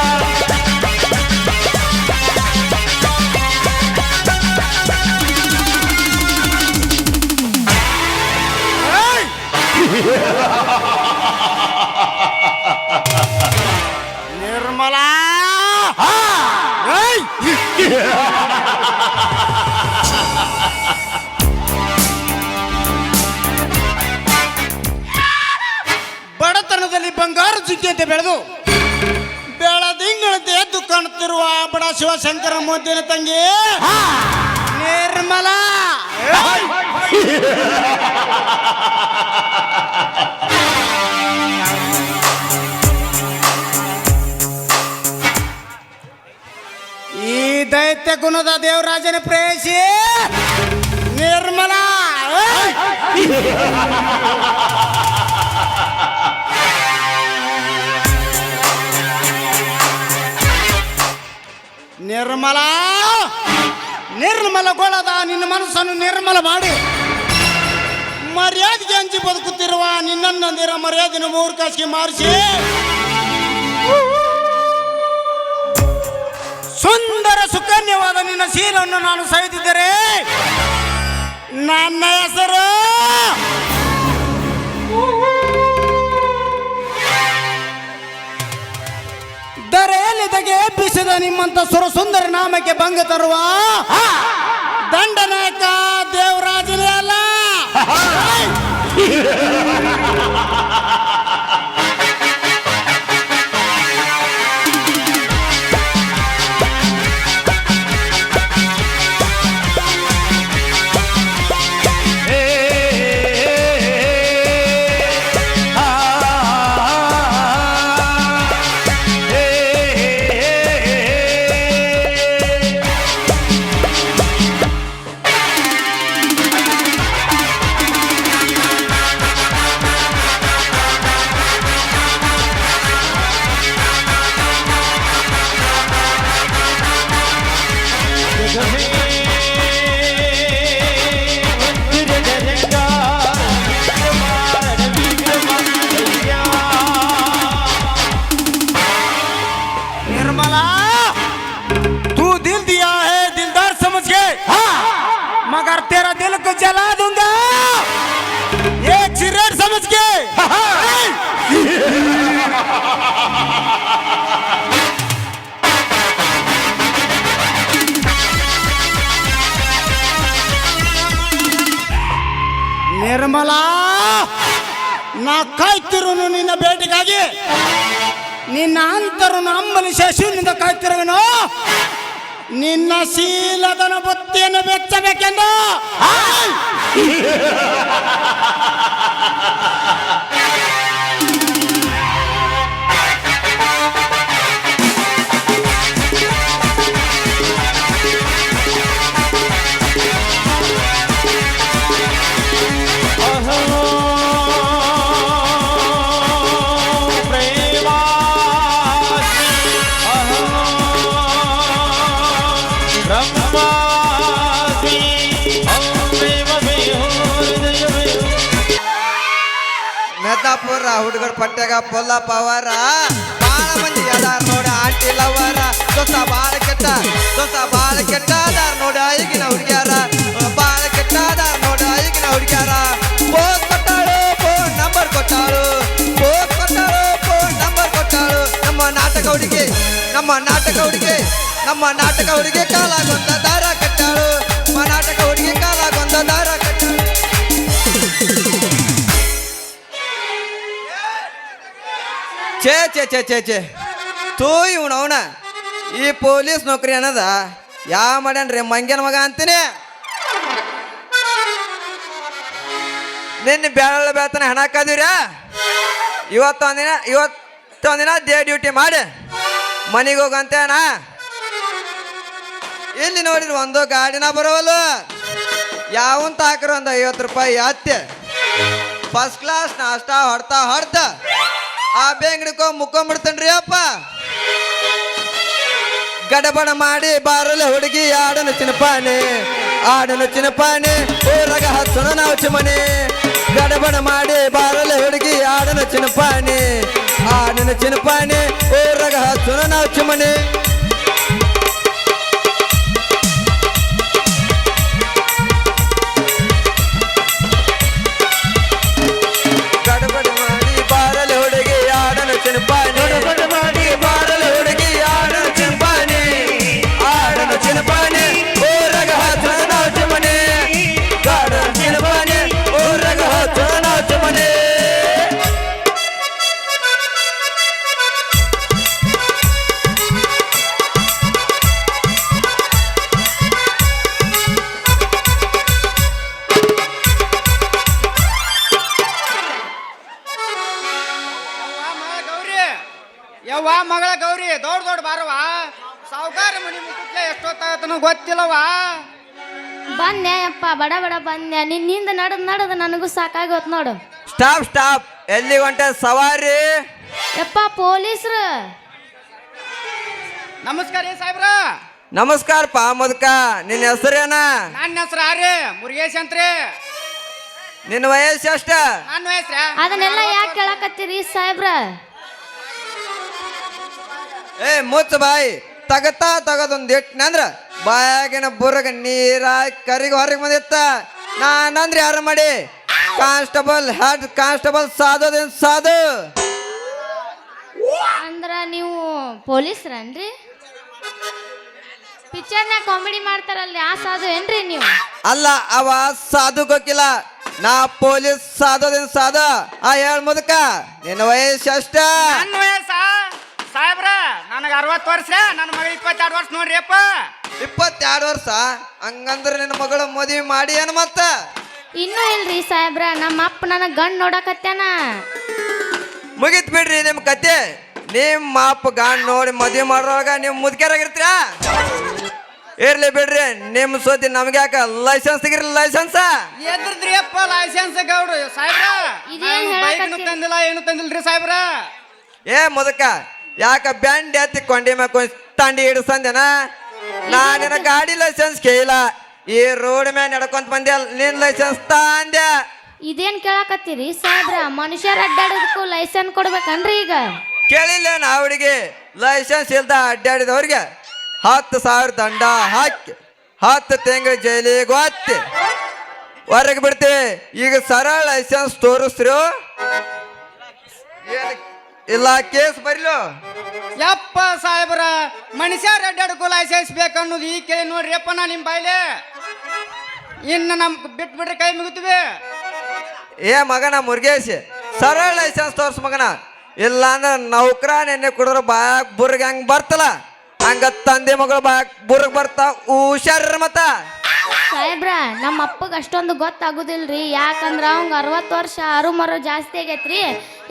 ನಿರ್ಮಲಾ ಬಡತನದಲ್ಲಿ ಬಂಗಾರ ಜಿಂಕೆಯಂತೆ ಬೆಳೆದು ಬೆಳದಿಂಗಳಂತೆ ಎದ್ದು ಕಾಣುತ್ತಿರುವ ಬಡ ಶಿವಶಂಕರ ಮೋದಿನ ತಂಗಿ ನಿರ್ಮಲಾ ಈ ದೈತ್ಯ ಗುಣದ ದೇವರಾಜನ ಪ್ರೇಯಸಿ ನಿರ್ಮಲಾ ನಿರ್ಮಲಾ ನಿರ್ಮಲಗೊಳ್ಳದ ನಿನ್ನ ಮನಸ್ಸನ್ನು ನಿರ್ಮಲ ಮಾಡಿ ಮರ್ಯಾದೆಗೆ ಹಂಚಿ ಬದುಕುತ್ತಿರುವ ನಿನ್ನನ್ನಂದಿರ ಮರ್ಯಾದೆನ 3 ಕಾಸಿಗೆ ಮಾರಿಸಿ ಸುಂದರ ಸುಕನ್ಯವಾದ ನಿನ್ನ ಶೀಲವನ್ನು ನಾನು ಸವಿದಿದ್ದರೆ ನನ್ನ ಹೆಸರು ದರೆಯಲ್ಲಿ ತೆಗೆ ಎಬ್ಬಿಸಿದ ನಿಮ್ಮಂತ ಸುರಸುಂದರ ನಾಮಕ್ಕೆ ಭಂಗ ತರುವ ದಂಡನಾಯಕ ದೇವರಾಜನೇ ಅಲ್ಲ मगर तेरा दिल को जला दूंगा एक सिगरेट समझ के ನಿರ್ಮಲಾ ನಾ ಕಾಯ್ತಿರುನು ನಿನ್ನ ಭೇಟಿಗಾಗಿ ನಿನ್ನ ಅಂತರನು ಅಮ್ಮನ ಶಶಿನಿಂದ ಕಾಯ್ತಿರುವನು ನಿನ್ನ ಶೀಲದನ ಬುತ್ತಿಯನ್ನು ಬೆಚ್ಚಬೇಕೆಂದು ಮೆದ್ದಾಪುರ ಹುಡುಗರ ಪಟ್ಟ್ಯಾಗ ಪೊಲ್ಲ ಪವರ ಬಾಳ ಮಂದಿ ಅದಾರ ನೋಡ ಆಂಟಿ ಲವರ ದೋಸ್ತ ಬಾಳ ಕೆಟ್ಟ ಅದಾರ ನೋಡ ಈಗಿನ ಹುಡುಗ್ಯಾರ ಬಾಳ ಕೆಟ್ಟ ಅದಾರ ನೋಡ ಈಗಿನ ಹುಡುಗ್ಯಾರ ಫೋನ್ ಕೊಟ್ಟಾಳು ಫೋನ್ ನಂಬರ್ ಕೊಟ್ಟಾಳು ನಮ್ಮ ನಾಟಕ ಹುಡುಗಿ ಕಾಲಾಗೊಂದ ದಾರ ಕಟ್ಟಾಳು ನಮ್ಮ ನಾಟಕ ಹುಡುಗಿ ಕಾಲಾಗೊಂದ ದಾರ ಕಟ್ಟಾಳು ಛೇ ಛೇ ಛೇ ಛೇ ಛೇ ತೂ ಇವನವನ ಈ ಪೊಲೀಸ್ ನೌಕರಿ ಅನ್ನದ ಯಾವ ಮಾಡ್ಯಾನ್ರಿ ಮಂಗ್ಯನ ಮಗ ಅಂತೀನಿ ನಿನ್ನ ಬೆಳ ಬೆಳತನ ಹಣ ಹಾಕದಿವ್ರ ಇವತ್ತೊಂದಿನ ಡೇ ಡ್ಯೂಟಿ ಮಾಡಿ ಮನೆಗೆ ಹೋಗಂತೇನ ಇಲ್ಲಿ ನೋಡಿರಿ ಒಂದು ಗಾಡಿನ ಬರೋವಲ್ಲ ಯಾವಂತ ಹಾಕ್ರ ಒಂದು 50 ರೂಪಾಯಿ ಅತ್ತೆ ಫಸ್ಟ್ ಕ್ಲಾಸ್ ನಾಷ್ಟ ಹೊಡ್ತಾ ಆ ಬೇಂಗಡಿಕೋ ಮುಕ್ಕೊಂಬಿಡ್ತೇನ್ರಿ ಅಪ್ಪ. ಗಡಬಡ ಮಾಡಿ ಬಾರಲ್ಲ ಹುಡುಗಿ ಆಡನು ಚಿನಪಾನೆ, ಆಡನು ಚಿನಪಾನೆ ಊರಾಗ ಹಚ್ಚೋಣ ನಾವು ಚಿಮನೆ. ಗಡಬಡ ಮಾಡಿ ಬಾರಲ್ಲ ಹುಡುಗಿ ಆಡನು ಚಿನಪಾನೆ, ಆಡನು ಚಿನಪಾನೆ ಊರಾಗ ಹಚ್ಚೋಣ ನಾವು ಚಿಮನೆ. ಗಡಬಡ ಮಾಡಿ ಬಾರಲ್ಲ ಹುಡುಗಿ ಆಡನು ಚಿನಪಾನೆ, ಗಡಬಡ ಮಾಡಿ ಬಾರಲ್ಲ ಹುಡುಗಿ ಆಡನು ಚಿನಪಾನೆ, ಆಡನು ಚಿನಪಾನೆ ಊರಾಗ ಹಚ್ಚೋಣ ನಾವು ಚಿಮನೆ. ಆಡನು ಚಿನಪಾನೆ ಊರಾಗ ಹಚ್ಚೋಣ ನಾವು ಚಿಮನೆ. ಗೌರಿ ಯವ್ವ ಮಗಳ ಗೌರಿ ದೊಡ್ಡ ದೊಡ್ಡ ಬಾರವ ಸಾವುಕಾರ ಮನಿ ಮುಟ್ಟಲೆ ಎಷ್ಟೊತ್ತಾಗತ್ತನೋ ಗೊತ್ತಿಲ್ಲವ. ಬಂದೆ ಅಪ್ಪ ಬಡ ಬಡ ಬಂದೆ ನಿನ್ನಿಂದ ನಡೆದು ನನಗೂ ಸಾಕಾಗೋತ್ ನೋಡು. ಸ್ಟಾಪ್ ಸ್ಟಾಪ್, ಎಲ್ಲಿ ಹೊಂಟ ಸವಾರಿ? ಯಪ್ಪ ಪೊಲೀಸ್ರು. ನಮಸ್ಕಾರ ರೀ ಸಾಹೇಬ್ರ. ನಮಸ್ಕಾರಪ್ಪ ಮುದ್ಕ, ನಿನ್ನ ಹೆಸರೇನ? ನನ್ನ ಹೆಸರು ಆರ್ರಿ ಮುರುಗೇಶ್ ಅಂತ್ರಿ. ನಿನ್ನ ವಯಸ್ಸು ಎಷ್ಟ? ನನ್ನ ವಯಸ್ಸ್ರ ಅದನ್ನೆಲ್ಲ ಯಾಕೆ ಕೇಳಕತ್ತೀರಿ ಸಾಹೇಬ್ರ? ಏ ಮುಚ್ಚ ಬಾಯಿ, ತಗದೊಂದು ಇಟ್ನಂದ್ರ ಬಾಯಾಗಿನ ಬುರ್ಗ ನೀರ ಕರಿಗೆ ಹೊರಗೆ ಬಂದಿತ್ತ. ನಾನಂದ್ರೆ ಯಾರು ಮಾಡಿ ಕಾನ್ಸ್ಟೇಬಲ್ ಹೆಡ್ ಕಾನ್ಸ್ಟೇಬಲ್ ಸಾಧೋದೇನು ಸಾಧು. ಅಂದ್ರ ನೀವು ಪೊಲೀಸ್ರನ್ರಿ? ಪಿಕ್ಚರ್ನಾಗ ಕಾಮಿಡಿ ಮಾಡ್ತಾರಲ್ರಿ ಆ ಸಾಧು ಏನ್ರಿ ನೀವು? ಅಲ್ಲ, ಅವ ಸಾಧು ಗೊತ್ತಿಲ್ಲ, ನಾ ಪೊಲೀಸ್ ಸಾಧೋದೇನು ಸಾಧು. ಹೇಳ್ ಮುದಕ, ನಿನ್ನ ವಯಸ್ಸು ಎಷ್ಟ? ನನ್ನ ವಯಸ್ಸ ಸಾಹೇಬ್ರ ನನಗೆ 60 ವರ್ಷ, ನನ್ನ ಮಗ 22 ವರ್ಷ ನೋಡ್ರಿ ಅಪ್ಪ. 22 ವರ್ಷ? ಹಂಗಂದ್ರೆ ನಿನ್ನ ಮಗಳು ಮದುವೆ ಮಾಡಿ ಏನು ಮತ್ತ? ಇನ್ನೂ ಇಲ್ರಿ ಸಾಹೇಬ್ರ, ನಮ್ಮ ಅಪ್ಪ ನನಗೆ ಗಂಡು ನೋಡಕತ್ಯಾನ. ಮುಗಿತ್ ಬಿಡ್ರಿ ನಿಮ್ ಕತೆ. ನಿಮ್ಮ ಅಪ್ಪ ಗಾಂಡ್ ನೋಡಿ ಮದುವೆ ಮಾಡೋವಾಗ ನೀವು ಮುದುಕರಾಗಿರ್ತೀರ? ಇರ್ಲಿ ಬಿಡ್ರಿ, ನಿಮ್ಮ ಸುದ್ದಿ ನಮ್ಗೆ ಯಾಕ? ಲೈಸೆನ್ಸ್ ತೆಗಿರಿ, ಲೈಸೆನ್ಸ್. ಎದ್ರದ್ರಿ ಅಪ್ಪ ಲೈಸೆನ್ಸ್ ಗೌಡ್ರು ಸಾಹೇಬ್ರ? ಇದೇನ್ ಬೈಕ್ನು ಹೇಳಕತ್ತಿ? ತಂದಿಲ್ಲ ಏನು ತಂದಿಲ್ರಿ ಸಾಹೇಬ್ರ. ಏ ಮುದಕ, ಯಾಕ ಬ್ಯಾಂಡ್ ಎತ್ತಿ ಕೊಂಡಿ ಮ್ಯಾಕ ತಂಡಿ ಹಿಡಿಸಂದೇನ? ನಾನಿನ ಗಾಡಿ ಲೈಸೆನ್ಸ್ ಕೇಳಿಲ್ಲ, ಈ ರೋಡ್ ಮ್ಯಾಗ ನಡ್ಕೊಂತ ಬಂದೆ, ನಿನ್ ಲೈಸೆನ್ಸ್ ತಂದೆ. ಇದೇನ್ ಕೇಳಕತ್ತೀರಿ ಸಾಹೇಬ್ರ? ಮನುಷ್ಯರ ಅಡ್ಡಾಡೋದಕ್ಕೂ ಲೈಸೆನ್ಸ್ ಕೊಡ್ಬೇಕನ್ರಿ ಈಗ? ಕೇಳಿಲ್ಲ ನಾ ಹುಡುಗಿ, ಲೈಸೆನ್ಸ್ ಇಲ್ದ ಅಡ್ಡಾಡಿದವ್ರಿಗೆ 10,000 ದಂಡ ಹಾಕಿ 10 ತಿಂಗಳ ಜೈಲಿಗೆ ಒತ್ತಿ ಹೊರಗೆ ಬಿಡ್ತೀವಿ. ಈಗ ಸರಳ ಲೈಸೆನ್ಸ್ ತೋರಿಸ್ರು ಇಲ್ಲ ಕೇಸ್ ಬರಿಲು. ಯಪ್ಪ ಸಾಹೇಬ್ರ, ಮನುಷ್ಯರ ಅಡ್ಡಾಡಕ್ಕೂ ಲೈಸೆನ್ಸ್ ಬೇಕನ್ನೋದು ಈ ಕೇಳಿ ನೋಡ್ರಿ ಅಪ್ಪ ನಾ ನಿಮ್ಮ ಬಾಯ್ಲೆ. ಇನ್ನು ನಮ್ ಬಿಟ್ಬಿಡ್ರಿ, ಕೈ ಮುಗಿತೀವಿ. ಏ ಮಗನ ಮುರುಗೇಶ್, ಸರಳ ಲೈಸೆನ್ಸ್ ತೋರ್ಸ್ ಮಗನ. ಇಲ್ಲ ಅಂದ್ರೆ ನೌಕರ ನೆನ್ನೆ ಕುಡಿದ್ರೆ ಬಾಯಾಗ ಬುರ್ಗ ಹೆಂಗ್ ಬರ್ತಲ್ಲ, ಹಂಗ ತಂದೆ ಮಗಳು ಬಾಯಾಗ ಬುರ್ಗ್ ಬರ್ತಾ ಹುಷಾರ ಮತ್ತ. ಸಾಹೇಬ್ರ, ನಮ್ಮ ಅಪ್ಪಗೆ ಅಷ್ಟೊಂದು ಗೊತ್ತಾಗುದಿಲ್ರಿ, ಯಾಕಂದ್ರ ಅವಂಗ 60 ವರ್ಷ ಅರುಮರು ಜಾಸ್ತಿ ಆಗೈತ್ರಿ.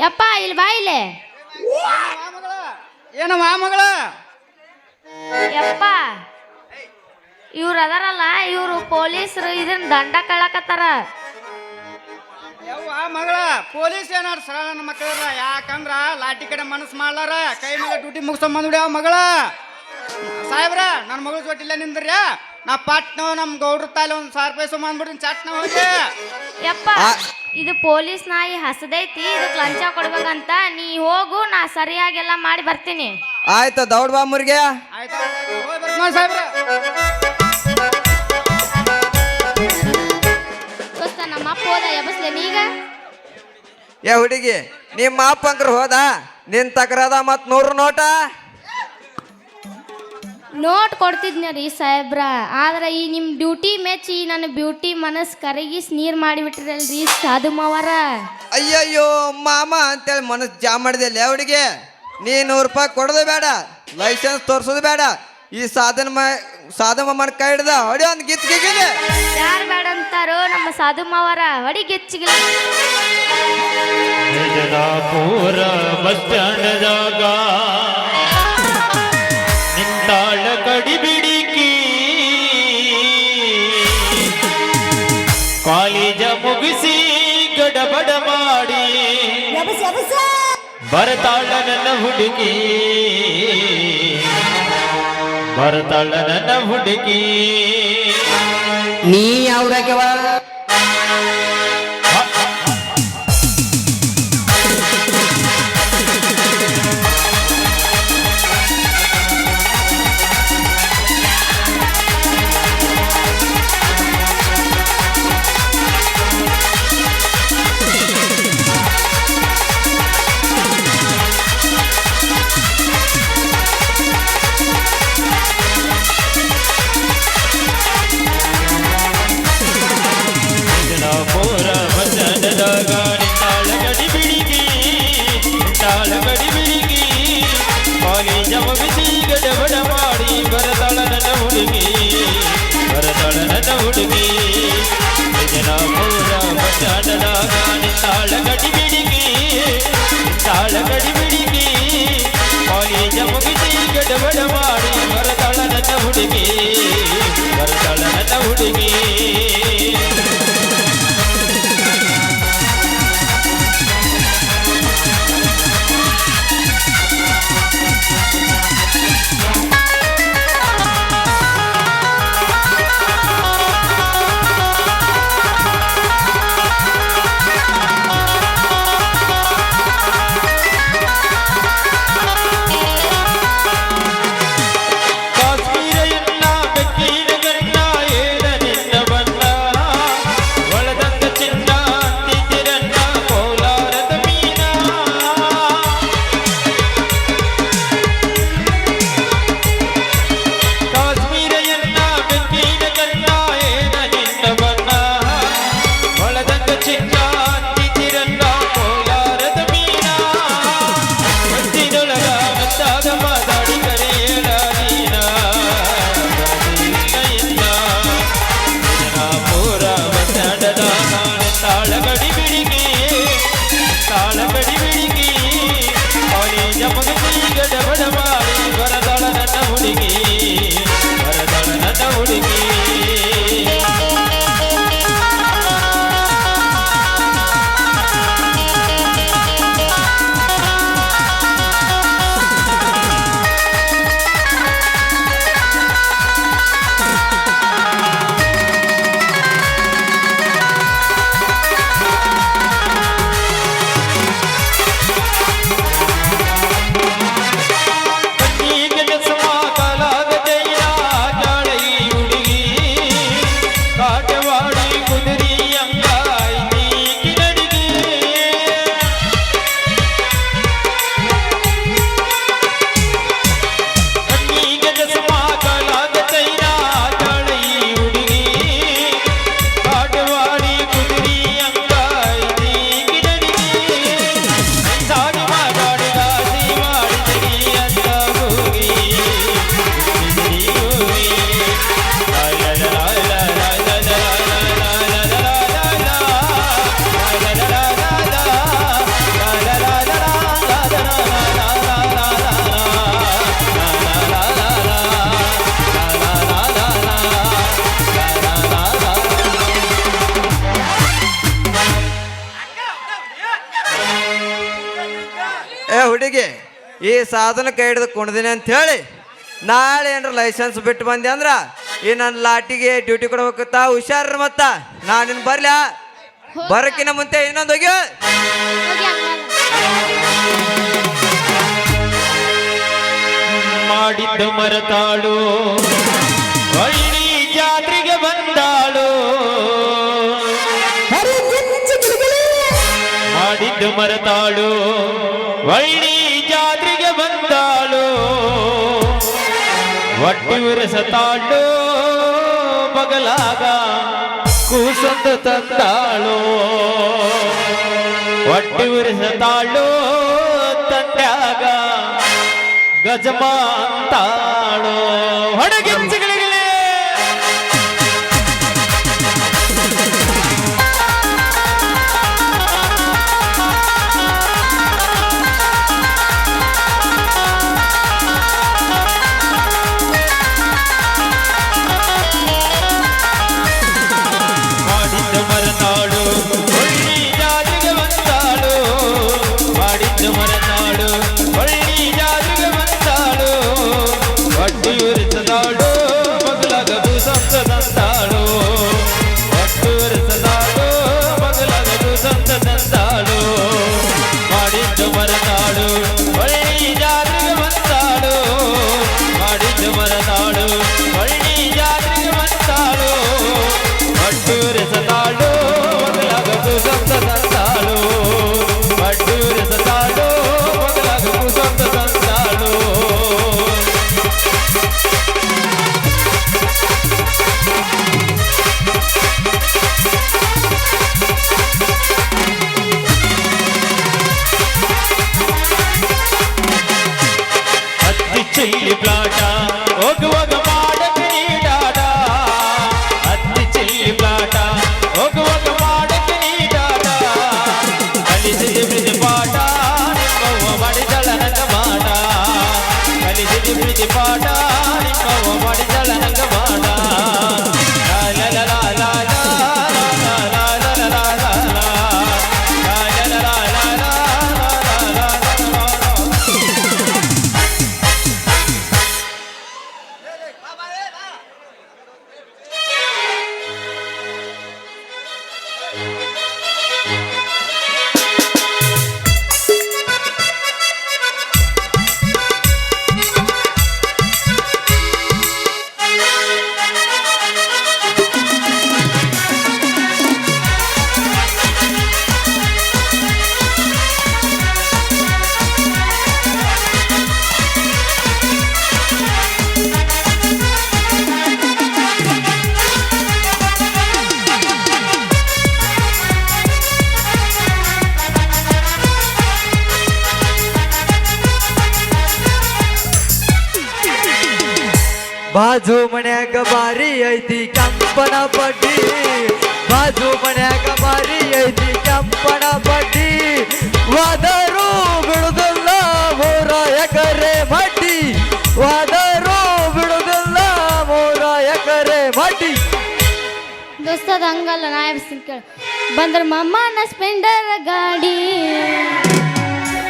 ಯಪ್ಪ ಇಲ್ಲಿ ಬಾಯಿಲೆ. ಏನಮ್ಮ ಮಗಳ? ಯಪ್ಪ ಇವ್ರು ಅದಾರಲ್ಲ, ಇವ್ರು ಪೊಲೀಸರು ಇದನ್ನ ದಂಡ ಕಳಕತ್ತಾರ. ಯವ್ವ ಮಗಳ, ಪೊಲೀಸ್ ಏನಾರು ಸರಳ ನನ್ನ ಮಕ್ಕಳ, ಯಾಕಂದ್ರ ಲಾಟಿ ಕಡೆ ಮನಸ್ಸು ಮಾಡ್ಲಾರ, ಕೈ ಮೇಲೆ ಡ್ಯೂಟಿ ಮುಗಿಸ್ಕೊಂಡ್ ಬಂದ್ಬಿಡಿ ಅವ ಮಗಳ. ಸಾಹೇಬ್ರ, ನನ್ನ ಮಗಳು ಜೊಟ್ಟಿಲ್ಲ ನಿಂದ್ರಿ, ನಾ ಪಟ್ನ ನಮ್ಮ ಗೌಡ್ರ ತಾಲಿ 1,000 ರೂಪಾಯಿ ಸುಮ್ಮಂದ್ಬಿಡ್ತೀನಿ, ಚಟ್ನ ಹೋಗಿ. ಯಪ್ಪ ಇದು ಪೊಲೀಸ್ ನಾಯಿ ಹಸದೈತಿ, ಇದಕ್ಕೆ ಲಂಚ ಕೊಡ್ಬೇಕಂತ. ನೀ ಹೋಗು, ನಾ ಸರಿಯಾಗೆಲ್ಲ ಮಾಡಿ ಬರ್ತೀನಿ. ಆಯ್ತು, ದೌಡ್ ಬಾ ಮುರ್ಗೆ. ಆಯ್ತಾ ಹೋಗಿ ಬರ್ತೀನಿ ಸಾಹೇಬ್ರ. ದೋಸ್ತ ನಮ್ಮ ಅಪ್ಪ ಹೋದ, ಎಬಸ್ಲೇನಿ ಈಗ? ಏ ಹುಡುಗಿ, ನಿಮ್ಮ ಅಪ್ಪ ಅಂಕ್ರ ಹೋದ, ನಿನ್ ತಕರಾದ ಮತ್ 100 ನೋಟ ನೋಟ್ ಕೊಡ್ತಿದ್ನಿ ಸಾಹೇಬ್ರ, ಆದ್ರೆ ಈ ನಿಮ್ಮ ಡ್ಯೂಟಿ ಮೆಚ್ಚಿ ನನ್ನ ಬ್ಯೂಟಿ ಮನಸ್ಸು ಕರಗಿಸ್ ನೀರು ಮಾಡಿಬಿಟ್ರಲ್ರಿ ಸಾಧು ಮಾವರ. ಅಯ್ಯಯ್ಯೋ ಮಾಮ ಅಂತೇಳಿ ಮನಸ್ಸು ಜಾಮ್ ಮಾಡಿದೆ ಹುಡುಗಿ. ನೀ 100 ರೂಪಾಯಿ ಕೊಡೋದು ಬೇಡ, ಲೈಸೆನ್ಸ್ ತೋರ್ಸೋದು ಬೇಡ. ಈ ಸಾಧು ಮಾಮನ ಕೈ ಹಿಡ್ದ ಹೊಡಿ ಒಂದು ಗಿಚ್ಚಿಗಿದೆ. ಯಾರು ಬೇಡ ಅಂತಾರೋ ನಮ್ಮ ಸಾಧು ಮಾವರ, ಹೊಡಿ ಗೆಚ್ಚಿಗಿಲ್ಲ. ಯಜದಾಪುರ ಬಸ್ ಸ್ಟ್ಯಾಂಡ್ ಜಾಗ ನಿಂತಾಳ ಕಡಿಬಿಡಿಕಿ, ಕಾಲೇಜ ಮುಗಿಸಿ ಗಡಬಡ ಮಾಡಿ ಬರ್ತಾಳ ನನ್ನ ಹುಡುಗಿ ಬರ್ತಾಳ ನನ್ನ ಹುಡುಗಿ ನೀ ಅವ್ರಕ್ಕೆ ಪೋರ ಬಸನದಾಗ ನಿಂತಾಳ ಗಡಿ ಬಿಡಿಗಿ ನಿಂತಾಳ ಗಡಿ ಬಿಡಿಗಿ ಕಾಲೇಜ ಮುಗಿಸಿ ಗಡಬಡ ಮಾಡಿ ಬರತಾಳ ನನ್ನ ಹುಡುಗಿ ಬರತಾಳ ನನ್ನ ಹುಡುಗಿ ಪೋರ ಬಸನದಾಗ ನಿಂತಾಳ ಗಡಿ ಬಿಡಿಗಿ ನಿಂತಾಳ ಗಡಿ ಬಿಡಿಗಿ ಕಾಲೇಜ ಮುಗಿಸಿ ಗಡಬಡ ಮಾಡಿ ಬರತಾಳ ನನ್ನ ಹುಡುಗಿ ಬರತಾಳ ನನ್ನ ಹುಡುಗಿ ಗಡಬಡ ಮಾಡಿ ಬರದಾಳ ನನ್ನ ಹುಡುಗಿ ಬರದಾಳ ನನ್ನ ಹುಡುಗಿ ಹುಡುಗಿ ಈ ಸಾಧನ ಕೈ ಹಿಡಿದು ಕುಣ್ದಿನಿ ಅಂತ ಹೇಳಿ ನಾಳೆ ಏನಾರ ಲೈಸೆನ್ಸ್ ಬಿಟ್ಟು ಬಂದೆ ಅಂದ್ರ ಈ ನನ್ನ ಲಾಟಿಗೆ ಡ್ಯೂಟಿ ಕೊಡ್ಬೇಕತ್ತ ಹುಷಾರ ಮತ್ತ ನಾನು ನಿನ್ ಬರ್ಲ ಬರಕಿನ ಮುಂದೆ ಇನ್ನೊಂದು ಹೋಗಿ ಮಾಡಿದ್ದು ಮರತಾಳು ಒಳ್ಳಿ ಜಾತ್ರೆಗೆ ಬಂದಾಳು ಮಾಡಿದ್ದು ಮರತಾಳು ಒಳ್ಳಿ ಜಾತ್ರೆಗೆ ಬಂದಾಳು ಒಟ್ಟಿ ಉರಸತಾಳು ಬಗಲಾಗ ಕೂಸಂತ ತಂದಾಳು ಒಟ್ಟಿ ಉರಸತಾಳು ತಂಡ್ಯಾಗ ಗಜಮಾಂತಾಳು ಹೊಡಗಿಂಚಿಗಳಿಗೆ ಮಾಡಿದ್ದು ಮರತಾಳು ಒಳ್ಳಿ ಜಾತಿಗೆ ಬಂದಾಳು ಮಾಡಿದ್ದು ಮರತಾಳು ಚಿಲ್ಲಿ ಪ್ಲಾಟ ಹೋಗುವಾಗ ಮಾಡಕ್ಕೆ ನೀಡಾಡ ಹತ್ತಿ ಚಿಲ್ಲಿ ಪ್ಲಾಟ ಹೋಗುವಾಗ ಮಾಡಕ್ಕೆ ನೀಡಾಡ ಕಲಿಸಿದೆ ಪ್ರೀತಿ ಪಾಠ ನಿಮ್ಮವ್ವ ಮಾಡಿದಳ ನಂಗ ಮಾಡ ಕಲಿಸಿದೆ ಪ್ರೀತಿ ಪಾಠ ನಿಮ್ಮವ್ವ ಮಾಡಿದಳ ನಂಗ ಮಾಡ ಲಾ ಲಾ ಲಾ ಲಾ ಲಾ ಲಾ ಲಾ ಲಾ ಲಾ ಲಾ ಲಾ ಲಾ. ಬಾಜು ಮನ್ಯಾಗ ಬಾರಿ ಐತಿ ಕೆಂಪನ ಬಡ್ಡಿ ಬಾಜು ಮನ್ಯಾಗ ಬಾರಿ ಐತಿ ಕೆಂಪನ ಬಡ್ಡಿ ವಾದರು ಬಿಡುದಿಲ್ಲ 3 ಎಕರೆ ಮಡ್ಡಿ ವಾದರು ಬಿಡುದಿಲ್ಲ 3 ಎಕರೆ ಮಡ್ಡಿ ದೋಸ್ತದ ಹಂಗಲ್ಲ ನಾ ಎಬ್ಸ್ತೀನಿ ಕೇಳ ಬಂದ್ರ ಮಮ್ಮನ ಸ್ಪೆಂಡರ್ ಗಾಡಿ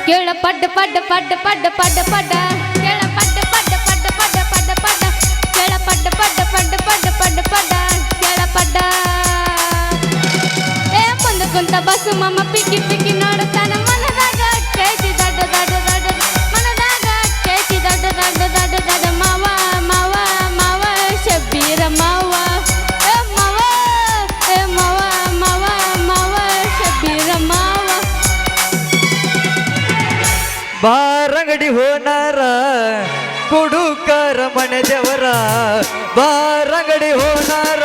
ಕೇಳ ಪಡ್ಡ ಪಡ್ಡ ಪಡ್ಡ ಪಡ್ಡ ಪಡ್ಡ ಪಡ್ಡ ಕೇಳ ಪಡ್ಡ ಪಡ್ಡ ಪಡ್ಡ ಪಡ್ಡ ಪಡ್ಡ ಪಡ್ಡ ಕೇಳ ಪಡ್ಡ ಪಡ್ಡ ಪಡ್ಡ ಪಡ್ಡ ಪಡ್ಡ ಪಡ್ಡ ಕೇಳ ಪಡ್ಡ ಏ ಮುಂದೆ ಕುಂತ ಬಸ್ಸು ಮಮ್ಮ ಪಿಕ್ಕಿ ಪಿಕ್ಕಿ ನೋಡುತ್ತಾನ ಮನದಾಗ ಕೇತಿ ದಡ್ಡ ದಡ್ಡ ದಡ್ಡ ಮನದಾಗ ಕೇತಿ ದಡ್ಡ ದಡ್ಡ ದಡ್ಡ ದಡ್ಡ ಮಾವ ಮಾವ ಮಾವ ಶಬ್ಬೀರ ಮಾವ ಏ ಮಾವ ಏ ಮಾವ ಮಾವ ಮಾವ ಶಬ್ಬೀರ ಮಾವ ಬಾರಂಗಡಿ ಹೋನಾರ ಕೊಡುಕರ ಮನೆ ದೇವರ ಬಾರಂಗಡಿ ಹೋನಾರ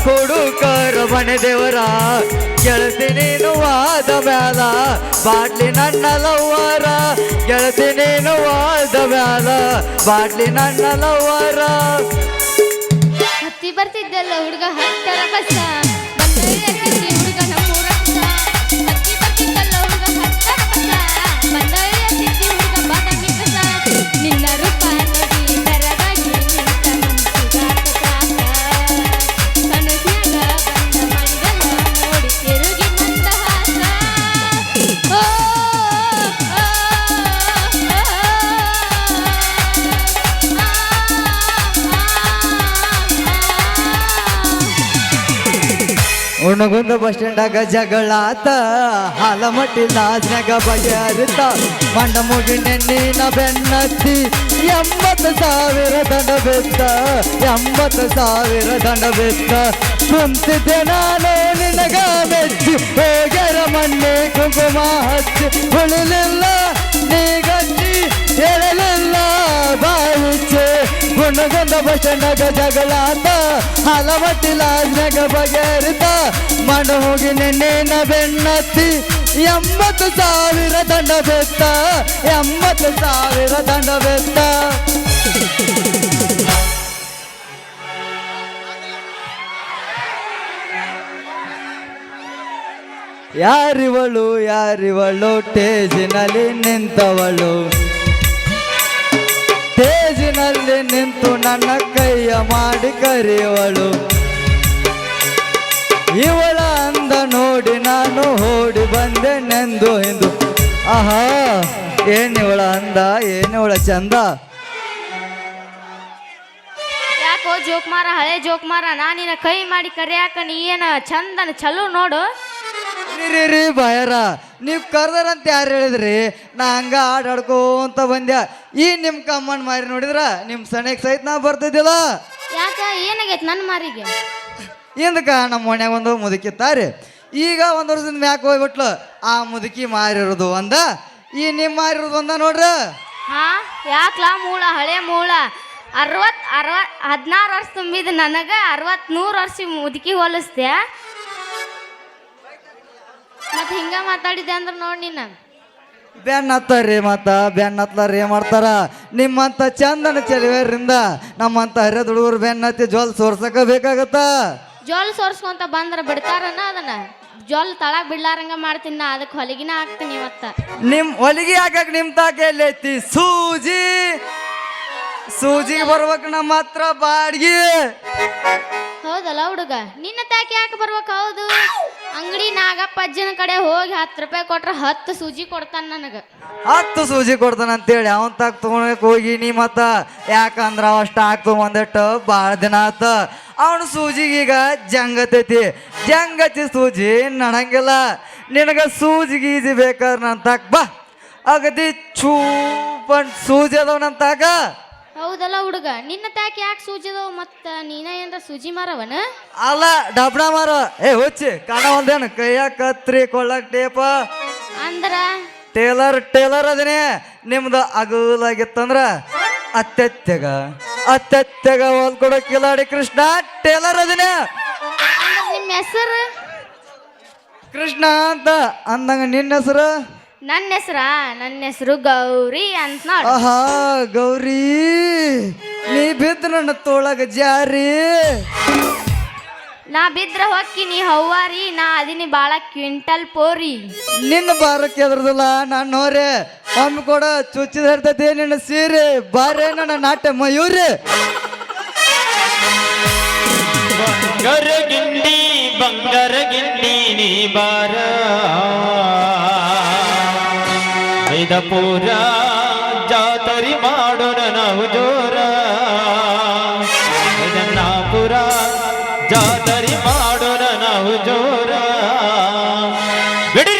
ಕೊಡುಕರ ಮನೆ ದೇವರ ಗೆಳತಿ ನೀನು ವಾದ ಮ್ಯಾಲ ಬಾಟ್ಲಿ ನನ್ನ ಲವ್ವರ ಗೆಳತಿ ನೀನು ವಾದ ಮ್ಯಾಲ ಬಾಟ್ಲಿ ನನ್ನ ಲವ್ವರ ಹತ್ತಿ ಬರ್ತಿದ್ದಲ್ಲ ಹುಡುಗ ಹತ್ತರ ಬಸ್ಸ ಬಂದೈತಿ ಹುಡುಗ ನಮ್ಮೂರ ಹತ್ತಿ ಬರ್ತಿದ್ದಲ್ಲ ಹುಡುಗ ಹತ್ತರ ಬಸ್ಸ ಬಂದೈತಿ ಹುಡುಗ ಬಾದಾಮಿ ಬಸ್ಸ ನಿನ್ನ ರೂಪ ನೋಡಿ ತರಗಾಗಿ ನಿಂತ ಮನಸ್ಸಿಗಾಟ ಸಾಕ ಕನಸ್ನ್ಯಾಗ ಬಂದ ಮಳಿಗನ ನೋಡಿ ತಿರುಗಿ ಮಂದ ಹಾಸ ಓ ಉಣಗುಂದ ಬಸ್ ಸ್ಟ್ಯಾಂಡಾಗ ಜಗಳಾತ ಹಾಲಮಟ್ಟಿ ಲಾಸ್ನ್ಯಾಗ ಬಗೆಹರಿತ ಮಂಡ ಮುಗಿ ನೆನ್ನಿನ ಬೆನ್ನತ್ತಿ 80,000 ದಂಡ ಬಿತ್ತ 80,000 ದಂಡ ಬಿತ್ತ ಕುಂತಿದ್ದೆ ನಾನು ನಿನಗ ಮೆಚ್ಚಿ ಹೋಗ್ಯಾರ ಮಣ್ಣೆ ಕುಂಕುಮ ಹಚ್ಚಿ ಉಳಿಲಿಲ್ಲ ನೀಗಚ್ಚಿ ಹೇಳಲಿಲ್ಲ ಬಾಯಿಚ್ಚೆ ಗುಣಗೊಂದ ಬಸ್ ಸ್ಟ್ಯಾಂಡಾಗ ಜಗಳಾತ ಹಾಲಮಟ್ಟಿ ಲಾಸ್ನ್ಯಾಗ ಬಗೆಹರಿತ ಮಂಡ ಹೋಗಿ ನೆನ್ನಿನ ಬೆನ್ನತ್ತಿ 80,000 ದಂಡ ಬೆತ್ತ 80,000 ದಂಡ ಬೆತ್ತ ಯಾರಿವಳು ಟೇಜಿನಲ್ಲಿ ನಿಂತವಳು ಟೇಜಿನಲ್ಲಿ ನಿಂತು ನನ್ನ ಕೈಯ ಮಾಡಿ ಕರೆಯುವಳು ಇವಳ ಅಂದ ನೋಡಿ ನಾನು ಓಡಿ ಬಂದೆ ನೆಂದು ಎಂದು ಆಹಾ ಏನಿವಳ ಅಂದ ಏನಿವಳ ಚಂದ ಯಾಕೋ ಜೋಕ್ ಮಾರ ಹಳೆ ಜೋಕ್ ಮಾರ ನಾ ನಿನ್ನ ಕೈ ಮಾಡಿ ಕರೆಯಾಕ ನೀ ಏನ ಚಂದನ ಚಲೋ ನೋಡು ರೀ ಬಾಯರ ನೀವು ಕರ್ದಾರಂತ ಯಾರು ಹೇಳಿದ್ರಿ ನಾ ಹಂಗ ಆಡ್ಕೋಂತ ಬಂದ್ಯ ಈ ನಿಮ್ಮ ಕಮ್ಮನ್ ಮಾರಿ ನೋಡಿದ್ರ ನಿಮ್ಮ ಸಣ್ಣಗೆ ಸಹಿತ ನಾ ಬರ್ತಿದ್ದಿಲ್ಲ ಯಾಕ ಏನಾಗೈತೆ ನನ್ನ ಮಾರಿಗೆ ಹಿಂದಕ್ಕ ನಮ್ಮ ಮನ್ಯಾಗ ಒಂದು ಮುದುಕಿತ್ತಾರೆ ಈಗ 1 ವರ್ಷದಿಂದ ಮ್ಯಾಕ್ ಹೋಗ್ಬಿಟ್ಲು ಆ ಮುದುಕಿ ಮಾರಿರೋದು ಒಂದ ಈ ನಿಮ್ಮ ಮಾರಿರೋದು ಒಂದ ನೋಡ್ರಿ ಹಾ ಯಾಕ್ಲಾ ಮೂಳ ಹಳೆ ಮೂಳ 16 ವರ್ಷ ತುಂಬಿದ ನನಗ 100 ವರ್ಷ ಮುದುಕಿ ಹೋಲಿಸ್ತೆ ಮತ್ತೆ ಹಿಂಗ ಮಾತಾಡಿದೆ ಅಂದ್ರೆ ನೋಡಿ ನೀನು ಬೆನ್ನ ಹತ್ತಾರ್ರಿ ಮತ್ತ ಬೆನ್ನ ಹತ್ಲಾರ ಏನ್ ಮಾಡ್ತಾರ ನಿಮ್ಮಂತ ಚಂದನ ಚೆಲುವೆಯರಿಂದ ನಮ್ಮಂತ ಹರಿಯದ ಹುಡುಗರು ಬೆನ್ನ ಹತ್ತಿ ಜೋಲ್ ಸೋರ್ಸಕ ಬೇಕಾಗತ್ತ. ಜೋಲ್ ಸೋರ್ಸ್ಕೊಂತ ಬಂದ್ರ ಬಿಡ್ತಾರನ ಅದನ್ನ ಜೋಲ್ ತಳಗ್ ಬಿಡ್ಲಾರಂಗ ಮಾಡ್ತೀನಿ ನಾ ಅದಕ್ಕೆ ಹೊಲಿಗಿನ ಹಾಕ್ತೀನಿ ಮತ್ತ. ನಿಮ್ ಹೊಲಿಗೆ ಹಾಕಕ್ ನಿಮ್ ತಾಕ ಎಲ್ಲೈತಿ ಸೂಜಿ ಸೂಜಿಗೆ ಬರ್ಬೇಕು ನಮ್ಮ ಹತ್ರ ಬಾಡ್ಗಿ. ಹೌದಲ್ಲ ಹುಡುಗ ನಿನ್ನ ತಾಕೆ ಯಾಕೆ ಬರ್ಬೇಕು? ಹೌದು ಅಂಗಡಿ ನಾಗಪ್ಪ ಅಜ್ಜನ ಕಡೆ ಹೋಗಿ 10 ರೂಪಾಯಿ ಕೊಟ್ರ 10 ಸೂಜಿ ಕೊಡ್ತಾನ ನನಗ. 10 ಸೂಜಿ ಕೊಡ್ತಾನ ಅಂತೇಳಿ ಅವನ್ ತಾಕ ತಗೊಳಕ್ ಹೋಗಿ ನೀ ಮತ್ತ ಯಾಕಂದ್ರ ಅವ ಸ್ಟಾಕ್ ತಗೊಂಡಿಟ್ಟು ಭಾಳ ದಿನ ಆತ. ಅವನು ಸೂಜಿಗೀಗ ಜಂಗತೈತಿ ಜಂಗತಿ ಸೂಜಿ ನಡಂಗಿಲ್ಲ. ನಿನಗ ಸೂಜಿ ಗೀಜಿ ಬೇಕಾದ್ರೆ ನನ್ನ ತಾಕ ಬಾ ಅಗದಿ ಚೂಪನ್ ಸೂಜಿ ಅದಾವ ನನ್ನ ತಾಕ. ಹೌದಲ್ಲ ಹುಡುಗ ನಿನ್ನ ತಾಕೆ ಯಾಕೆ ಸೂಜಿ ಅದಾವ ಮತ್ತ ನೀನ ಏನ್ರ ಸೂಜಿ ಮಾರವನ? ಅಲ್ಲ ಡಬ್ಡ ಮಾರ ಏ ಹುಚ್ಚಿ ಕಾಣ ಒಂದೇನು ಕೈಯಾಗ ಕತ್ರಿ ಕೊಳ್ಳಕ್ ಟೇಪ ಅಂದ್ರ ಟೇಲರ್ ಅದನೇ. ನಿಮ್ದು ಅಗಲಾಗಿತ್ತಂದ್ರ ಅತ್ತೆತ್ತೆಗ ಹೊಲ್ಕೊಡೋ ಕಿಲಾಡಿ ಕೃಷ್ಣ ಟೇಲರ್ ಅದನೇ. ಅಂದ್ರ ನಿಮ್ಮ ಹೆಸರು? ಕೃಷ್ಣ ಅಂತ ಅಂದಂಗ ನಿನ್ನ ಹೆಸರು? ನನ್ನ ಹೆಸರು ಗೌರಿ ಅಂತ ನೋಡು. ಆಹಾ ಗೌರಿ ನೀ ಬಿದ್ದು ನನ್ನ ತೋಳಗ ಜಾರಿ. ನಾ ಬಿದ್ರ ಹೊಕ್ಕಿನಿ ಹವ್ವಾರಿ ನಾ ಅದಿನಿ ಬಾಳ ಕ್ವಿಂಟಲ್ ಪೋರಿ. ನಿನ್ನ ಬಾರಕ್ಕೆ ಎದ್ರದಲ್ಲ ನಾನು ನೋರೆ ಒಮ್ಮೆ ಕೂಡ ಚುಚ್ಚಿದ ಹಿಡ್ತೈತಿ ನಿನ್ನ ಸೀರೆ ಬಾರೆ ನನ್ನ ನಾಟ್ಯ ಮಯೂರಿ. ಬಂಗಾರ ಗಿಂಡಿ ನೀ ಬಾರ ಪೂರ ಜಾತರಿ ಮಾಡೋಣ ನಾವು ಜೋರ ಪುರ ಜಾತರಿ ಮಾಡೋಣ ನಾವು ಜೋರ ಬಿಡಿ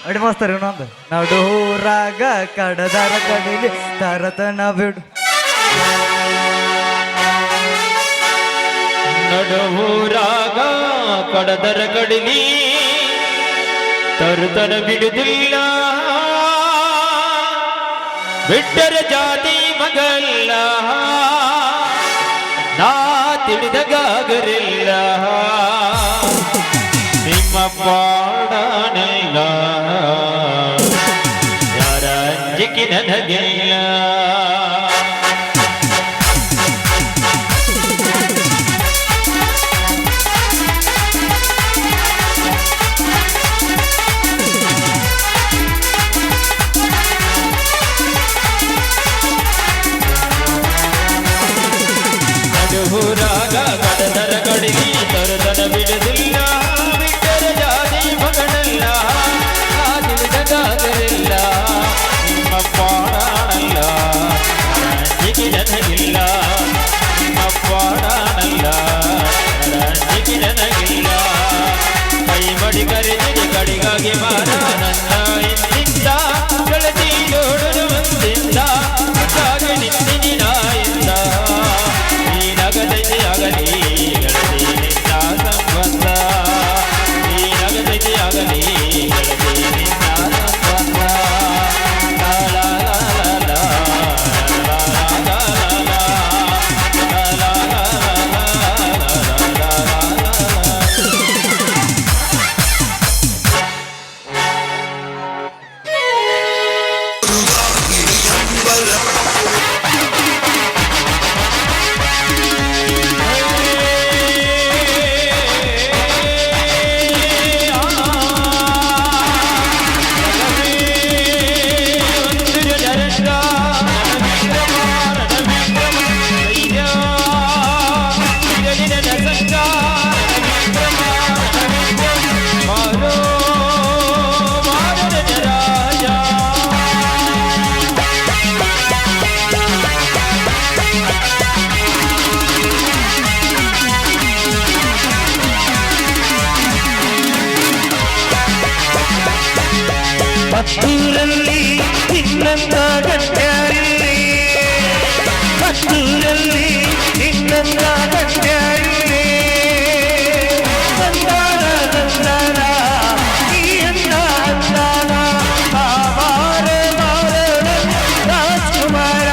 ಅಡಿ ಮಾಸ್ತರ್ ಇನ್ನೊಂದು ನಡುರಾಗ ಕಡದಾರ ಕಡಿಲಿ ತರತನ ಬಿಡು ನಡುವೂರಾಗ ಕಡದರ ಕಡಿಲಿ ತರುತನ ಬಿಡುದಿಲ್ಲ ಬಿಟ್ಟರ ಜಾತಿ ಮಗಲ್ಲ ನಾ ತಿಳಿದಗಾಗರಿಲ್ಲ ನಿಮ್ಮ ಪಾಡನಲ್ಲ ಯಾರ ಅಂಜಿಕೆ ನನಗಿಲ್ಲ ನಡುವೂರಾಗ ಕಡದರ ಕಡಿಲಿ ತರುತನ ಬಿಡುದಿಲ್ಲ ಬಿಟ್ಟರ ಜಾತಿ ಮಗನಲ್ಲ ತಿಳಿದಗಾಗರಿಲ್ಲ ನಿಮ್ಮ ಪಾಡನಲ್ಲ ಅಂಜಿಕೆ ನನಗಿಲ್ಲ ನಿಮ್ಮ ಪಾಡನಲ್ಲ ಅಂಜಿಕೆ ನನಗಿಲ್ಲ ಕೈ ಮಡಿ ಕರೆದಿದೆ ಕಡಿಗಾಗಿ ಮಾರ ನನ್ನ ಹಿಂದಿಂದ ಗೆಳತಿ ನೋಡಲು ಒಂದಿಂದ ಹಾಗೆ ನಿಂತಿನಿ ನಾಯಿಂದ ನೀನಗದೈತೆ ಆಗಲಿ ಗೆಳತಿ ನಿನ್ನ ಸಂಬಂಧ ನೀನಗದೈತೆ ಆಗಲಿ ಗೆಳತಿ ನಿನ್ನ ಸಂಬಂಧ ಲಾ ಲಾ ಲಾ ಲಾ ಲಾ ಲಾ ಲಾ ಲಾ ಹತ್ತೂರಲ್ಲಿ ನಿನ್ನಂತ ಗಟ್ಯಾರಿಲ್ಲಿ ಹತ್ತೂರಲ್ಲಿ ನಿನ್ನಂತ ಗಟ್ಯಾರಿಲ್ಲಿ ನಂದಾನ ನಂದಾನ ಈ ಅನ್ನ ಅಂದಾನ ಮಾರ ಮಾರ ರಾಜ್ಕುಮಾರ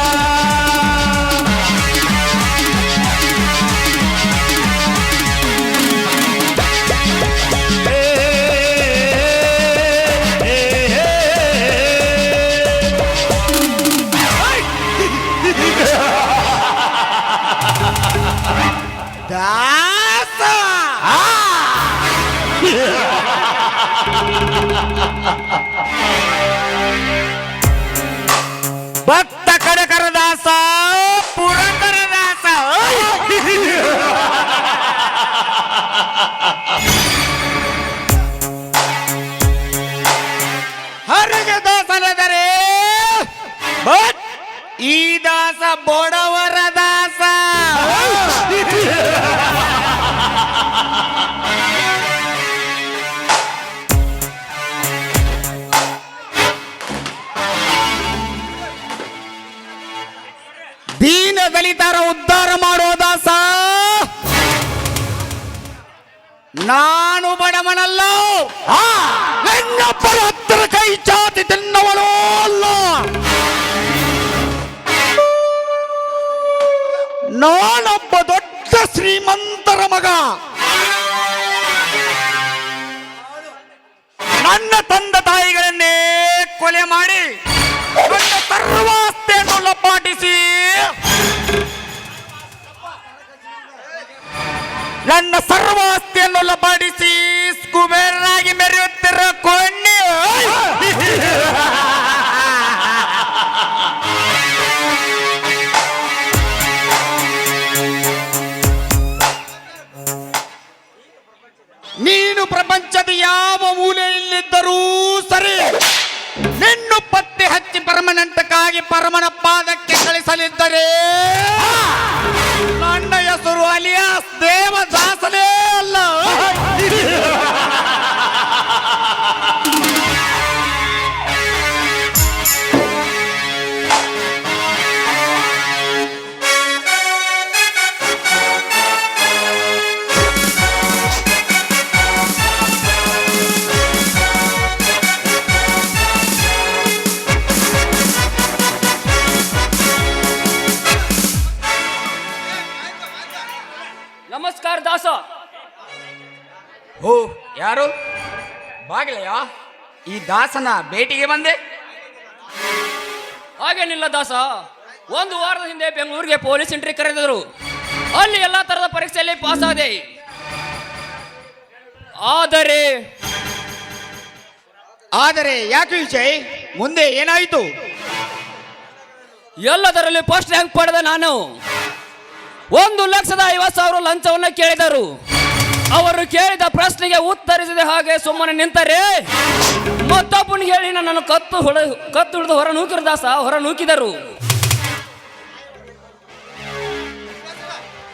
ಭಕ್ತ ಕನಕರ ದಾಸ ಪುರಂದರ ದಾಸ ಹರಿಗೆ ದಾಸನೆಂದರೆ ಬಟ್ ಈ ದಾಸ ಬಡವರ ದಾಸ ದೀನ ದಲಿತರ ಉದ್ಧಾರ ಮಾಡೋ ದಾಸ ನಾನು ಬಡವನಲ್ಲ ನನ್ನೊಬ್ಬರ ಹತ್ತಿರ ಕೈ ಚಾತಿ ತಿನ್ನವನೋ ಅಲ್ಲ ನಾನೊಬ್ಬ ದೊಡ್ಡ ಶ್ರೀಮಂತರ ಮಗ ನನ್ನ ತಂದೆ ತಾಯಿಗಳನ್ನೇ ಕೊಲೆ ಮಾಡಿ ನನ್ನ ಸರ್ವಾಸ್ತಿಯನ್ನು ಲಪಾಟಿಸಿ ನನ್ನ ಸರ್ವಾಸ್ತಿಯನ್ನು ಲಪಾಟಿಸಿ ಕುಬೇರನಾಗಿ ಮೆರೆಯುತ್ತಿರೋ ಕೊಂಡಿ ನೀನು ಪ್ರಪಂಚದ ಯಾವ ಮೂಲೆಯಲ್ಲಿದ್ದರೂ ಸರಿ ನಿನ್ನ ಪತ್ತೆ ಹಚ್ಚಿ ಪರಮನೆಂಟಕ್ಕಾಗಿ ಪರಮನ ಪಾದಕ್ಕೆ ಕಳಿಸಲಿದ್ದರೆ ನನ್ನ ಹೆಸರು ಅಲಿಯಾಸ್ ದೇವದಾಸನೇ ಅಲ್ಲ ಯಾರು ಬಾಗಿಲೆಯ ಈ ದಾಸನ ಭೇಟಿಗೆ ಬಂದೆ. ಹಾಗೇನಿಲ್ಲ ದಾಸ, ಒಂದು ವಾರದ ಹಿಂದೆ ಬೆಂಗಳೂರಿಗೆ ಪೊಲೀಸ್ ಎಂಟ್ರಿ ಕರೆದಿದ್ರು. ಅಲ್ಲಿ ಎಲ್ಲಾ ತರದ ಪರೀಕ್ಷೆಯಲ್ಲಿ ಪಾಸ್ ಆದೆ. ಆದರೆ ಯಾಕೆ ವಿಜಯ್, ಮುಂದೆ ಏನಾಯಿತು? ಎಲ್ಲದರಲ್ಲಿ ಫಸ್ಟ್ ರ್ಯಾಂಕ್ ಪಡೆದ ನಾನು 1,50,000 ಲಂಚವನ್ನು ಕೇಳಿದರು. ಅವರು ಕೇಳಿದ ಪ್ರಶ್ನೆಗೆ ಉತ್ತರಿಸದೆ ಹಾಗೆ ಸುಮ್ಮನೆ ನಿಂತರೆ ಮತ್ತೊಬ್ಬನಿಗೆ ಹೇಳಿ ನನ್ನನ್ನು ಕತ್ತು ಹಿಡಿದು ಹೊರ ನೂಕಿರು ದಾಸ, ಹೊರ ನೂಕಿದರು.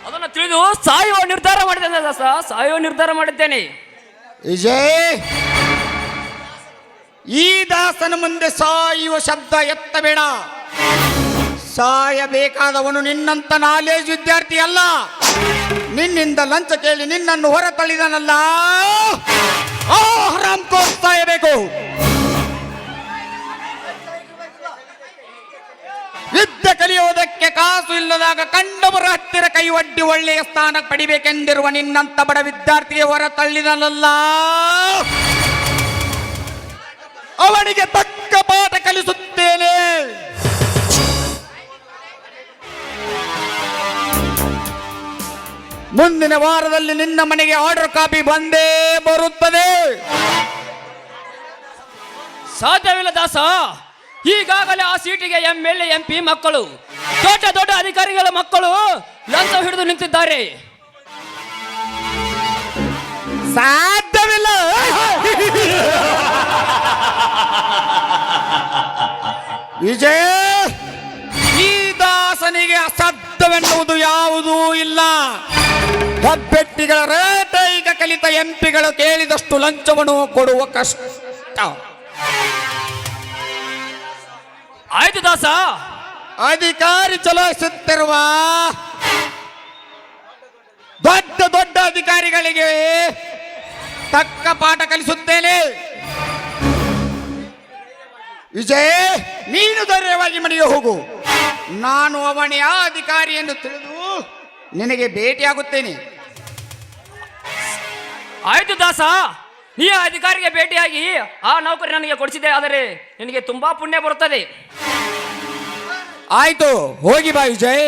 ಅದನ್ನು ತಿಳಿದು ಸಾಯುವ ನಿರ್ಧಾರ ಮಾಡಿದ್ದೇನೆ ದಾಸ, ಸಾಯುವ ನಿರ್ಧಾರ ಮಾಡಿದ್ದೇನೆ. ವಿಜಯ್, ಈ ದಾಸನ ಮುಂದೆ ಸಾಯುವ ಶಬ್ದ ಎತ್ತಬೇಡ. ಸಾಯಬೇಕಾದವನು ನಿನ್ನಂತ ನಾಲೇಜ್ ವಿದ್ಯಾರ್ಥಿ ಅಲ್ಲ. ನಿನ್ನಿಂದ ಲಂಚ ಕೇಳಿ ನಿನ್ನನ್ನು ಹೊರ ತಳ್ಳಿದನಲ್ಲ, ಆ ಹರಾಮ್ಖೋರ್ ಸಾಯಬೇಕು. ವಿದ್ಯೆ ಕಲಿಯುವುದಕ್ಕೆ ಕಾಸು ಇಲ್ಲದಾಗ ಕಂಡವರ ಹತ್ತಿರ ಕೈ ಒಡ್ಡಿ ಒಳ್ಳೆಯ ಸ್ಥಾನ ಪಡಿಬೇಕೆಂದಿರುವ ನಿನ್ನಂತ ಬಡ ವಿದ್ಯಾರ್ಥಿಗೆ ಹೊರ ತಳ್ಳಿದನಲ್ಲ, ಅವನಿಗೆ ತಕ್ಕ ಪಾಠ ಕಲಿಸುತ್ತೇನೆ. ಮುಂದಿನ ವಾರದಲ್ಲಿ ನಿನ್ನ ಮನೆಗೆ ಆರ್ಡರ್ ಕಾಪಿ ಬಂದೇ ಬರುತ್ತದೆ. ಸಾಧ್ಯವಿಲ್ಲ ದಾಸ, ಈಗಾಗಲೇ ಆ ಸೀಟಿಗೆ MLA MP ಮಕ್ಕಳು, ದೊಡ್ಡ ದೊಡ್ಡ ಅಧಿಕಾರಿಗಳ ಮಕ್ಕಳು ಲಂಚ ಹಿಡಿದು ನಿಂತಿದ್ದಾರೆ. ಸಾಧ್ಯವಿಲ್ಲ. ವಿಜಯ, ಈ ದಾಸನಿಗೆ ಅಸಾಧ್ಯವೆನ್ನುವುದು ಯಾವುದೂ ಇಲ್ಲ. ಹೆಬ್ಬೆಟ್ಟಿಗಳ ರೇಟ ಈಗ ಕಲಿತ ಎಂಪಿಗಳು ಕೇಳಿದಷ್ಟು ಲಂಚವನ್ನು ಕೊಡುವ ಕಷ್ಟ. ಆಯ್ತು ದಾಸ, ಅಧಿಕಾರಿ ಚಲಾಯಿಸುತ್ತಿರುವ ದೊಡ್ಡ ದೊಡ್ಡ ಅಧಿಕಾರಿಗಳಿಗೆ ತಕ್ಕ ಪಾಠ ಕಲಿಸುತ್ತೇನೆ. ವಿಜಯ್, ನೀನು ಧೈರ್ಯವಾಗಿ ಮನೆಗೆ ಹೋಗು. ನಾನು ಅವನೇ ಆ ಅಧಿಕಾರಿ ಎಂದು ತಿಳಿದು ನಿನಗೆ ಭೇಟಿಯಾಗುತ್ತೇನೆ. ಆಯ್ತು ದಾಸ, ಈ ಅಧಿಕಾರಿಗೆ ಭೇಟಿಯಾಗಿ ಆ ನೌಕರಿ ನನಗೆ ಕೊಡಿಸಿದೆ, ಆದರೆ ನಿನಗೆ ತುಂಬಾ ಪುಣ್ಯ ಬರುತ್ತದೆ. ಆಯ್ತು, ಹೋಗಿ ಬಾ ವಿಜಯ್.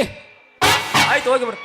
ಆಯ್ತು, ಹೋಗಿ ಬಿಡು.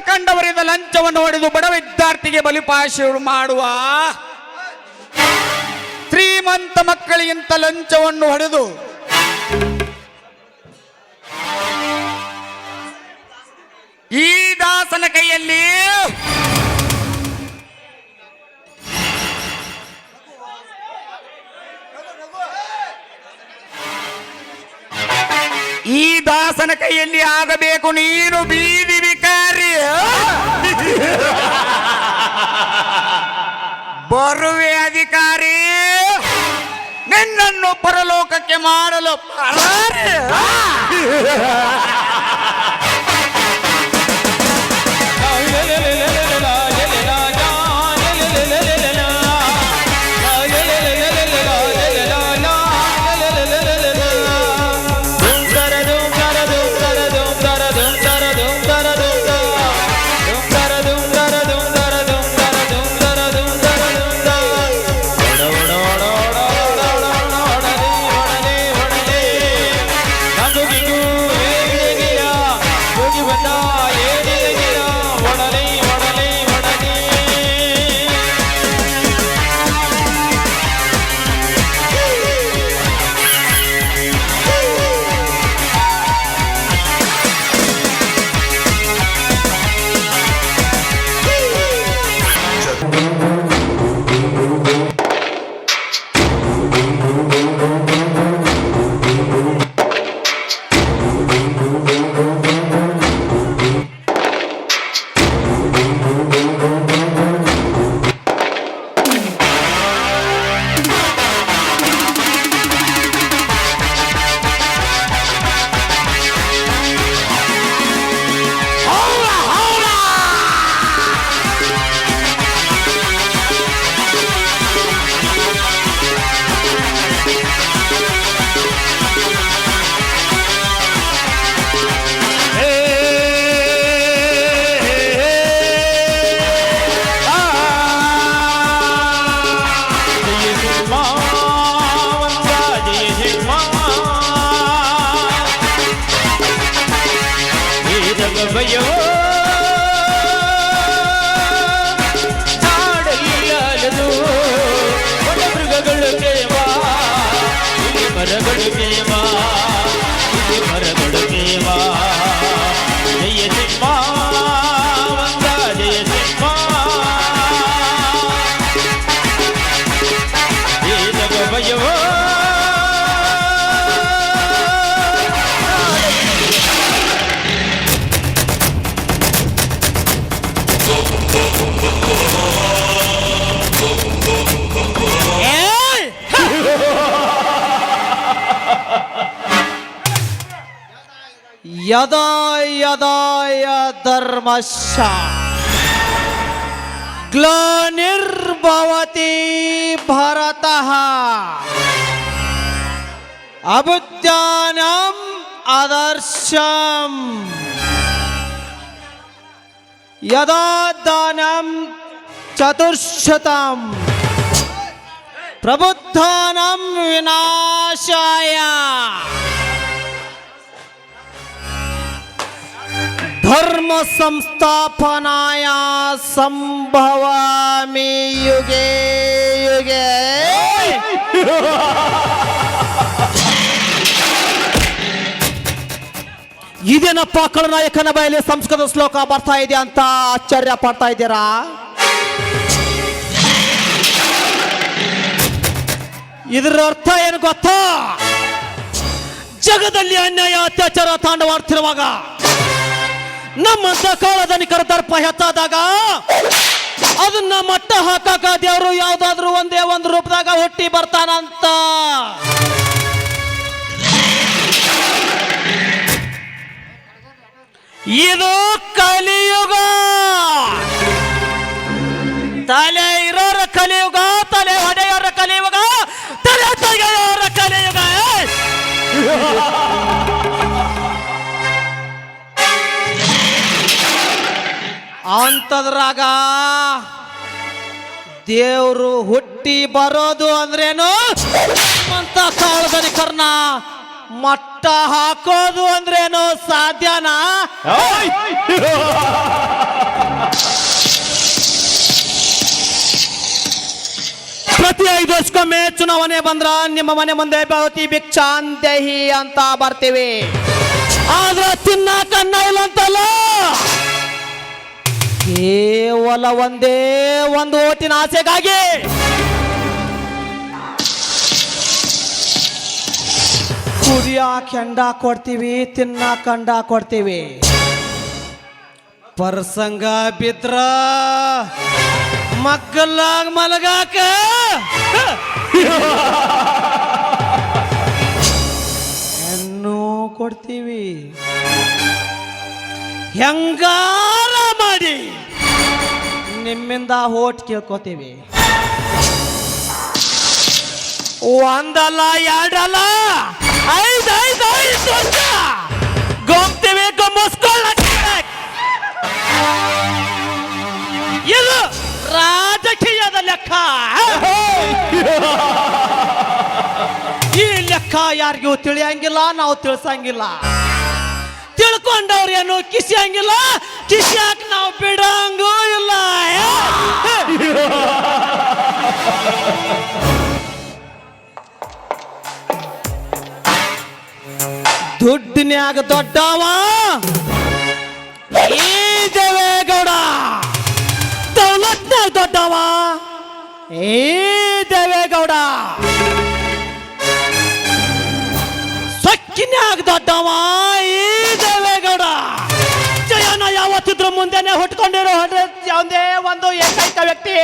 ಕಂಡವರಿಂದ ಲಂಚವನ್ನು ಹೊಡೆದು ಬಡ ವಿದ್ಯಾರ್ಥಿಗೆ ಬಲಿಪಾಶ ಮಾಡುವ ಶ್ರೀಮಂತ ಮಕ್ಕಳಿಗಿಂತ ಲಂಚವನ್ನು ಹೊಡೆದು ಈ ದಾಸನ ಕೈಯಲ್ಲಿ ಆಗಬೇಕು ನೀನು ಬೀದಿ ವಿಕಾರಿ. ಬರುವೆ ಅಧಿಕಾರಿ, ನಿನ್ನನ್ನು ಪರಲೋಕಕ್ಕೆ ಮಾಡಲು ಪರಾರಿ. ಭಯೋ ನಾಡಲ್ಲದು ಒಣ ಮೃಗಗಳು ಪ್ರೇಮ ಇಲ್ಲಿ ಮರಗಳು ಪ್ರೇಮ ಇಲ್ಲಿ ಮರಗಳು ಪ್ರೇಮ ಜಯ ಸಿಂಹ ವಂದ ಜಯ ಸಿಂಹ ಏತಗ ಭಯವೋ ಯದಾ ಯದಾಯ ಧರ್ಮಶ್ಚ ಗ್ಲಾನಿರ್ಭವತಿ ಭಾರತಃ ಅಬುದ್ಧಾನಂ ಆದರ್ಶಂ ಯದಾ ದಾನಂ ಚತುರ್ಶತಂ ಪ್ರಬುದ್ಧಾನಂ ವಿನಾಶಾಯ ಧರ್ಮ ಸಂಸ್ಥಾಪನಾಯ ಸಂಭವಾಮಿ ಯುಗೆ ಯುಗೆ. ಇದೇನಪ್ಪ ಖಳನಾಯಕನ ಬಾಯಲ್ಲಿ ಸಂಸ್ಕೃತ ಶ್ಲೋಕ ಬರ್ತಾ ಇದೆ ಅಂತ ಆಶ್ಚರ್ಯ ಪಡ್ತಾ ಇದ್ದೀರಾ? ಇದರ ಅರ್ಥ ಏನು ಗೊತ್ತಾ? ಜಗದಲ್ಲಿ ಅನ್ಯಾಯ ಅತ್ಯಾಚಾರ ತಾಂಡವಾಡ್ತಿರುವಾಗ ನಮ್ಮಂತ ಕಾಳಧನಿಕರ ದರ್ಪ ಹೆಚ್ಚಾದಾಗ ಅದನ್ನ ಮಟ್ಟ ಹಾಕಾಕ ದೇವರು ಯಾವ್ದಾದ್ರು ಒಂದೇ ಒಂದು ರೂಪದಾಗ ಹುಟ್ಟಿ ಬರ್ತಾನಂತ. ಇದು ಕಲಿಯುಗ. ತಲೆ ಇರೋರ ಕಲಿಯುಗ, ತಲೆ ಹೊಡೆಯೋರ ಕಲಿಯುಗ, ತಲೆ ತೆಗೆಯೋರ ಕಲಿಯುಗ. ಅಂತದ್ರಾಗ ದೇವ್ರು ಹುಟ್ಟಿ ಬರೋದು ಅಂದ್ರೇನು, ಅಂತ ಕಾಳಧನಿಕರನ್ನ ಮಟ್ಟ ಹಾಕೋದು ಅಂದ್ರೇನು ಸಾಧ್ಯನಾ? ಪ್ರತಿ 5 ವರ್ಷಕ್ಕೊಮ್ಮೆ ಚುನಾವಣೆ ಬಂದ್ರ ನಿಮ್ಮ ಮನೆ ಮುಂದೆ ಭವತಿ ಭಿಕ್ಷಾಂದೇಹಿ ಅಂತ ಬರ್ತೀವಿ. ಆದ್ರೆ ತಿನ್ನಾಕ ಅನ್ನ ಇಲ್ಲ ಅಂತಲ್ಲ, ಕೇವಲ ಒಂದೇ ಒಂದು ಓಟಿನ ಆಸೆಗಾಗಿ ಕುಡಿಯ ಕೆಂಡ ಕೊಡ್ತೀವಿ, ತಿನ್ನ ಕಂಡ ಕೊಡ್ತೀವಿ. ಪ್ರಸಂಗ ಬಿದ್ರ ಮಕ್ಕಳಾಗ ಮಲಗಾಕ ಹೆಣ್ಣು ಕೊಡ್ತೀವಿ. ಹೆಂಗಾರ ಮಾಡಿ ನಿಮ್ಮಿಂದ ಓಟ್ ಕೇಳ್ಕೋತೀವಿ. ಒಂದಲ್ಲ ಎರಡಲ್ಲ 5 ವರ್ಷ ಗೊಮ್ತೀವಿ, ಗಮ್ಮಿಸ್ಕೊಳ್ಳ. ಇದು ರಾಜಕೀಯದ ಲೆಕ್ಕ. ಈ ಲೆಕ್ಕ ಯಾರಿಗೂ ತಿಳಿಯಂಗಿಲ್ಲ, ನಾವು ತಿಳಿಸಂಗಿಲ್ಲ. ತಿಳ್ಕೊಂಡವ್ರೇನು ಕಿಸಿಯಂಗಿಲ್ಲ, ಕಿಸಿಯಾಕ ನಾವು ಬಿಡಂಗೂ ಇಲ್ಲ. ದುಡ್ಡಿನ್ಯಾಗ ದೊಡ್ಡವ ಈ ದೇವೇಗೌಡ, ದೌಲತ್ನಾಗ ದೊಡ್ಡವ ಈ ದೇವೇಗೌಡ, ಸೊಕ್ಕಿನ್ಯಾಗ ದೊಡ್ಡವ ಈ ದೇವೇಗೌಡ. ಜಯನ ಯಾವತ್ತಿದ್ರು ಮುಂದೆನೆ ಹುಟ್ಕೊಂಡಿರೋ ಒಂದೇ ಒಂದು ಏಕೈಕ ವ್ಯಕ್ತಿ,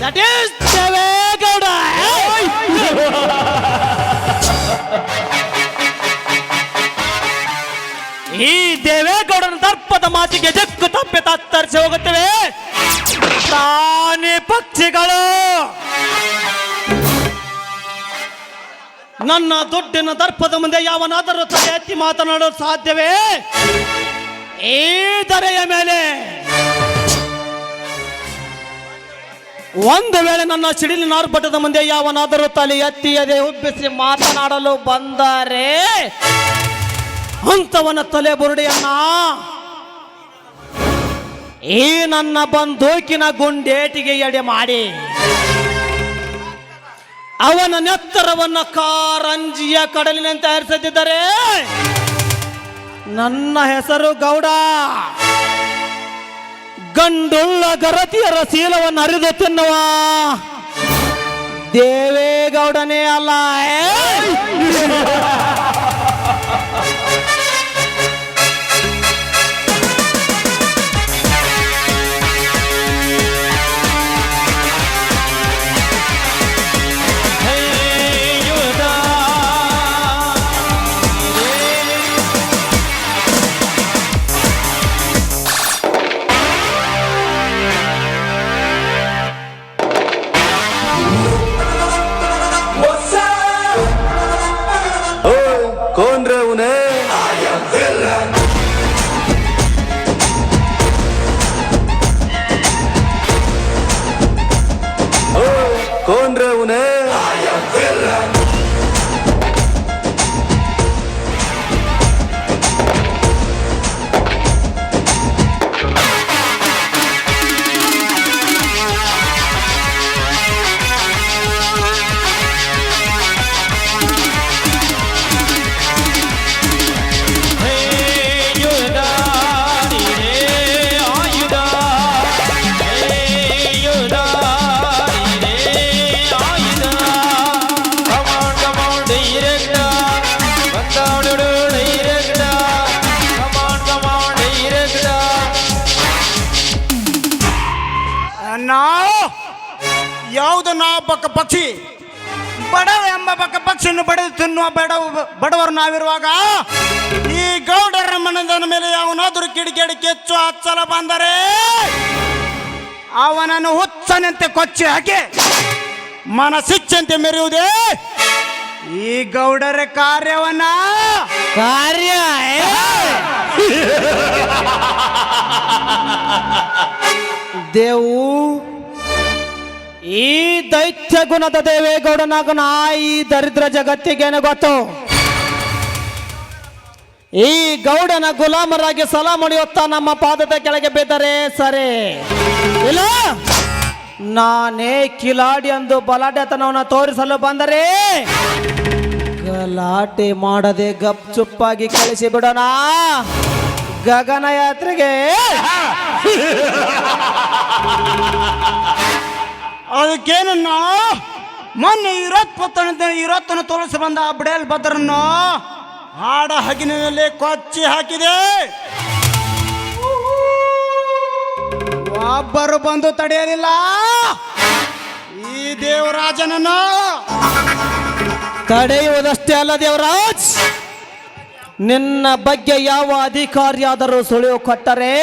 ದಟ್ ಈಸ್ ದೇವೇಗೌಡ. ಈ ದೇವೇಗೌಡನ ದರ್ಪದ ಮಾತಿಗೆ ಜಕ್ಕು ತಪ್ಪಿ ತತ್ತರಿಸಿ ಹೋಗುತ್ತವೆ ಪ್ರಾಣಿ ಪಕ್ಷಿಗಳು. ನನ್ನ ದುಡ್ಡಿನ ದರ್ಪದ ಮುಂದೆ ಯಾವನಾದರೂ ತಲೆ ಎತ್ತಿ ಮಾತನಾಡಲು ಸಾಧ್ಯವೇ? ಈ ಧರೆಯ ಮೇಲೆ ಒಂದು ವೇಳೆ ನನ್ನ ಸಿಡಿಲಿನ ಆರ್ಭಟದ ಮುಂದೆ ಯಾವನಾದರೂ ತಲೆ ಎತ್ತಿ ಎದೆ ಉಬ್ಬಿಸಿ ಮಾತನಾಡಲು ಬಂದರೆ ಅಂತವನ ತಲೆ ಬುರುಡೆಯನ್ನ ಈ ನನ್ನ ಬಂದೂಕಿನ ಗುಂಡೇಟಿಗೆ ಎಡೆ ಮಾಡಿ ಅವನ ನೆತ್ತರವನ್ನ ಕಾರಂಜಿಯ ಕಡಲಿನಂತೆ ಹರಿಸುತ್ತಿದ್ದರೆ ನನ್ನ ಹೆಸರು ಗೌಡ. ಗಂಡುಳ್ಳ ಗರತಿಯರ ಶೀಲವನ್ನು ಹರಿದು ತಿನ್ನುವ ದೇವೇಗೌಡನೇ ಅಲ್ಲ. कौन रे उन्हें? कौन रे उन्हें? ಯಾವುದು ನಾವು ಬಕ್ಕ ಪಕ್ಷಿ ಬಡವ ಎಂಬ ಬಕ್ಕ ಪಕ್ಷಿಯನ್ನು ಬಡಿದು ತಿನ್ನುವ ಬಡವರು ನಾವಿರುವಾಗ ಈ ಗೌಡರ ಮನದ ಮೇಲೆ ಯಾವನಾದರೂ ಕಿಡಿಕೇಡಿ ಕೆಚ್ಚು ಹಚ್ಚಲ ಬಂದರೆ ಅವನನ್ನು ಹುಚ್ಚನಂತೆ ಕೊಚ್ಚಿ ಹಾಕಿ ಮನಸ್ಸಿಚ್ಚಂತೆ ಮೆರೆಯುವುದೇ ಈ ಗೌಡರ ಕಾರ್ಯವನ್ನ ಕಾರ್ಯ ದೇವು ಈ ದೈತ್ಯ ಗುಣದ ದೇವೇಗೌಡನಾಗನ ಈ ದರಿದ್ರ ಜಗತ್ತಿಗೇನು ಗೊತ್ತು? ಈ ಗೌಡನ ಗುಲಾಮರಾಗಿ ಸಲ ಮುಡಿಯುತ್ತಾ ನಮ್ಮ ಪಾದದ ಕೆಳಗೆ ಬಿದ್ದರೆ ಸರಿ, ಇಲ್ಲ ನಾನೇ ಕಿಲಾಡಿ ಎಂದು ಬಲಾಢ್ಯತನವನ್ನು ತೋರಿಸಲು ಬಂದರೆ ಗಲಾಟೆ ಮಾಡದೆ ಗಪ್ ಚುಪ್ಪಾಗಿ ಕಳಿಸಿ ಬಿಡೋಣ ಗಗನಯಾತ್ರೆಗೆ. ಅದಕ್ಕೇನನ್ನ ಮೊನ್ನೆ ಇರತ್ತನ್ನು ತೋರಿಸಿ ಬಂದ ಆ ಬಿಡಲ್ ಭದ್ರನ್ನು ಹಾಡ ಹಗಿನಲ್ಲಿ ಕೊಚ್ಚಿ ಹಾಕಿದೆ. ಒಬ್ಬರು ಬಂದು ತಡೆಯಲಿಲ್ಲ ಈ ದೇವರಾಜನನ್ನು. ತಡೆಯುವುದಷ್ಟೇ ಅಲ್ಲ ದೇವರಾಜ್, ನಿನ್ನ ಬಗ್ಗೆ ಯಾವ ಅಧಿಕಾರಿಯಾದರೂ ಸುಳಿವು ಕೊಟ್ಟರೆ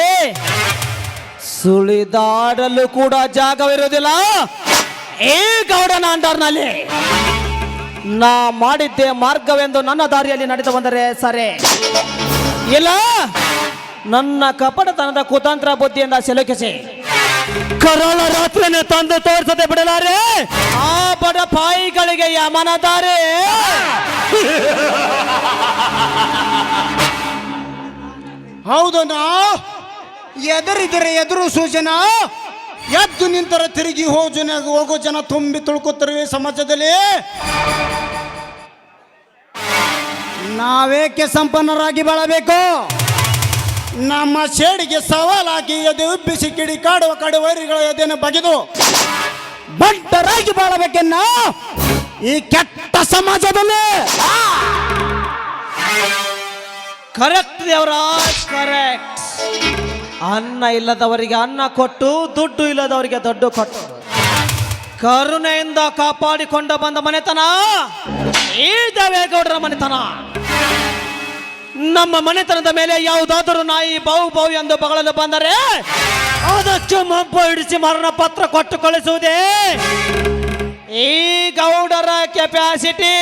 ಸುಳಿದಾಡಲು ಕೂಡ ಜಾಗವಿರುವುದಿಲ್ಲ ಈ ಗೌಡನ ಅಂಡರ್ನಲ್ಲಿ. ನಾ ಮಾಡಿದ್ದೆ ಮಾರ್ಗವೆಂದು ನನ್ನ ದಾರಿಯಲ್ಲಿ ನಡೆದು ಬಂದರೆ ಸರಿ, ಇಲ್ಲ ನನ್ನ ಕಪಟತನದ ಕುತಂತ್ರ ಬುದ್ಧಿಯಿಂದ ಸಿಲುಕಿಸಿ ಕರಾಳ ರಾತ್ರಿನೇ ತಂದು ತೋರಿಸದೆ ಬಿಡಲಾರೆ ಆ ಬಡ ಪಾಯಿಗಳಿಗೆ ಯಮನದಾರೆ. ಹೌದನಾ? ಎದರಿದರೆ ಎದುರು ಸೂಚನಾ, ಎದ್ದು ನಿಂತರ ತಿರುಗಿ ಹೋಗೋ ಜನ ತುಂಬಿ ತುಳ್ಕುತ್ತಿರುವೆ ಸಮಾಜದಲ್ಲಿ. ನಾವೇಕೆ ಸಂಪನ್ನರಾಗಿ ಬಾಳಬೇಕು? ನಮ್ಮ ಸೇಡಿಗೆ ಸವಾಲಾಗಿ ಎದೆ ಉಬ್ಬಿಸಿ ಕಿಡಿ ಕಾಡುವ ಕಡುವರಿಗಳ ಎದೆಯನ್ನು ಬಗೆದು ಬಂಟರಾಗಿ ಬಾಳಬೇಕೆನ್ನ ಈ ಕೆಟ್ಟ ಸಮಾಜದಲ್ಲಿ. Correct Devaraj, correct. ಅನ್ನ ಇಲ್ಲದವರಿಗೆ ಅನ್ನ ಕೊಟ್ಟು ದುಡ್ಡು ಇಲ್ಲದವರಿಗೆ ದುಡ್ಡು ಕೊಟ್ಟು ಕರುಣೆಯಿಂದ ಕಾಪಾಡಿಕೊಂಡ ಬಂದ ಮನೆತನ ಈ ದೇವೇಗೌಡರ ಮನೆತನ. ನಮ್ಮ ಮನೆತನದ ಮೇಲೆ ಯಾವುದಾದರೂ ನಾಯಿ ಬಾವು ಬಾವು ಎಂದು ಬಗಳಲು ಬಂದರೆ ಅದಕ್ಕೆ ಮಬ್ಬ ಹಿಡಿಸಿ ಮರಣ ಪತ್ರ ಕೊಟ್ಟು ಕಳಿಸುವುದೇ ಈ ಗೌಡರ ಕೆಪಾಸಿಟಿ.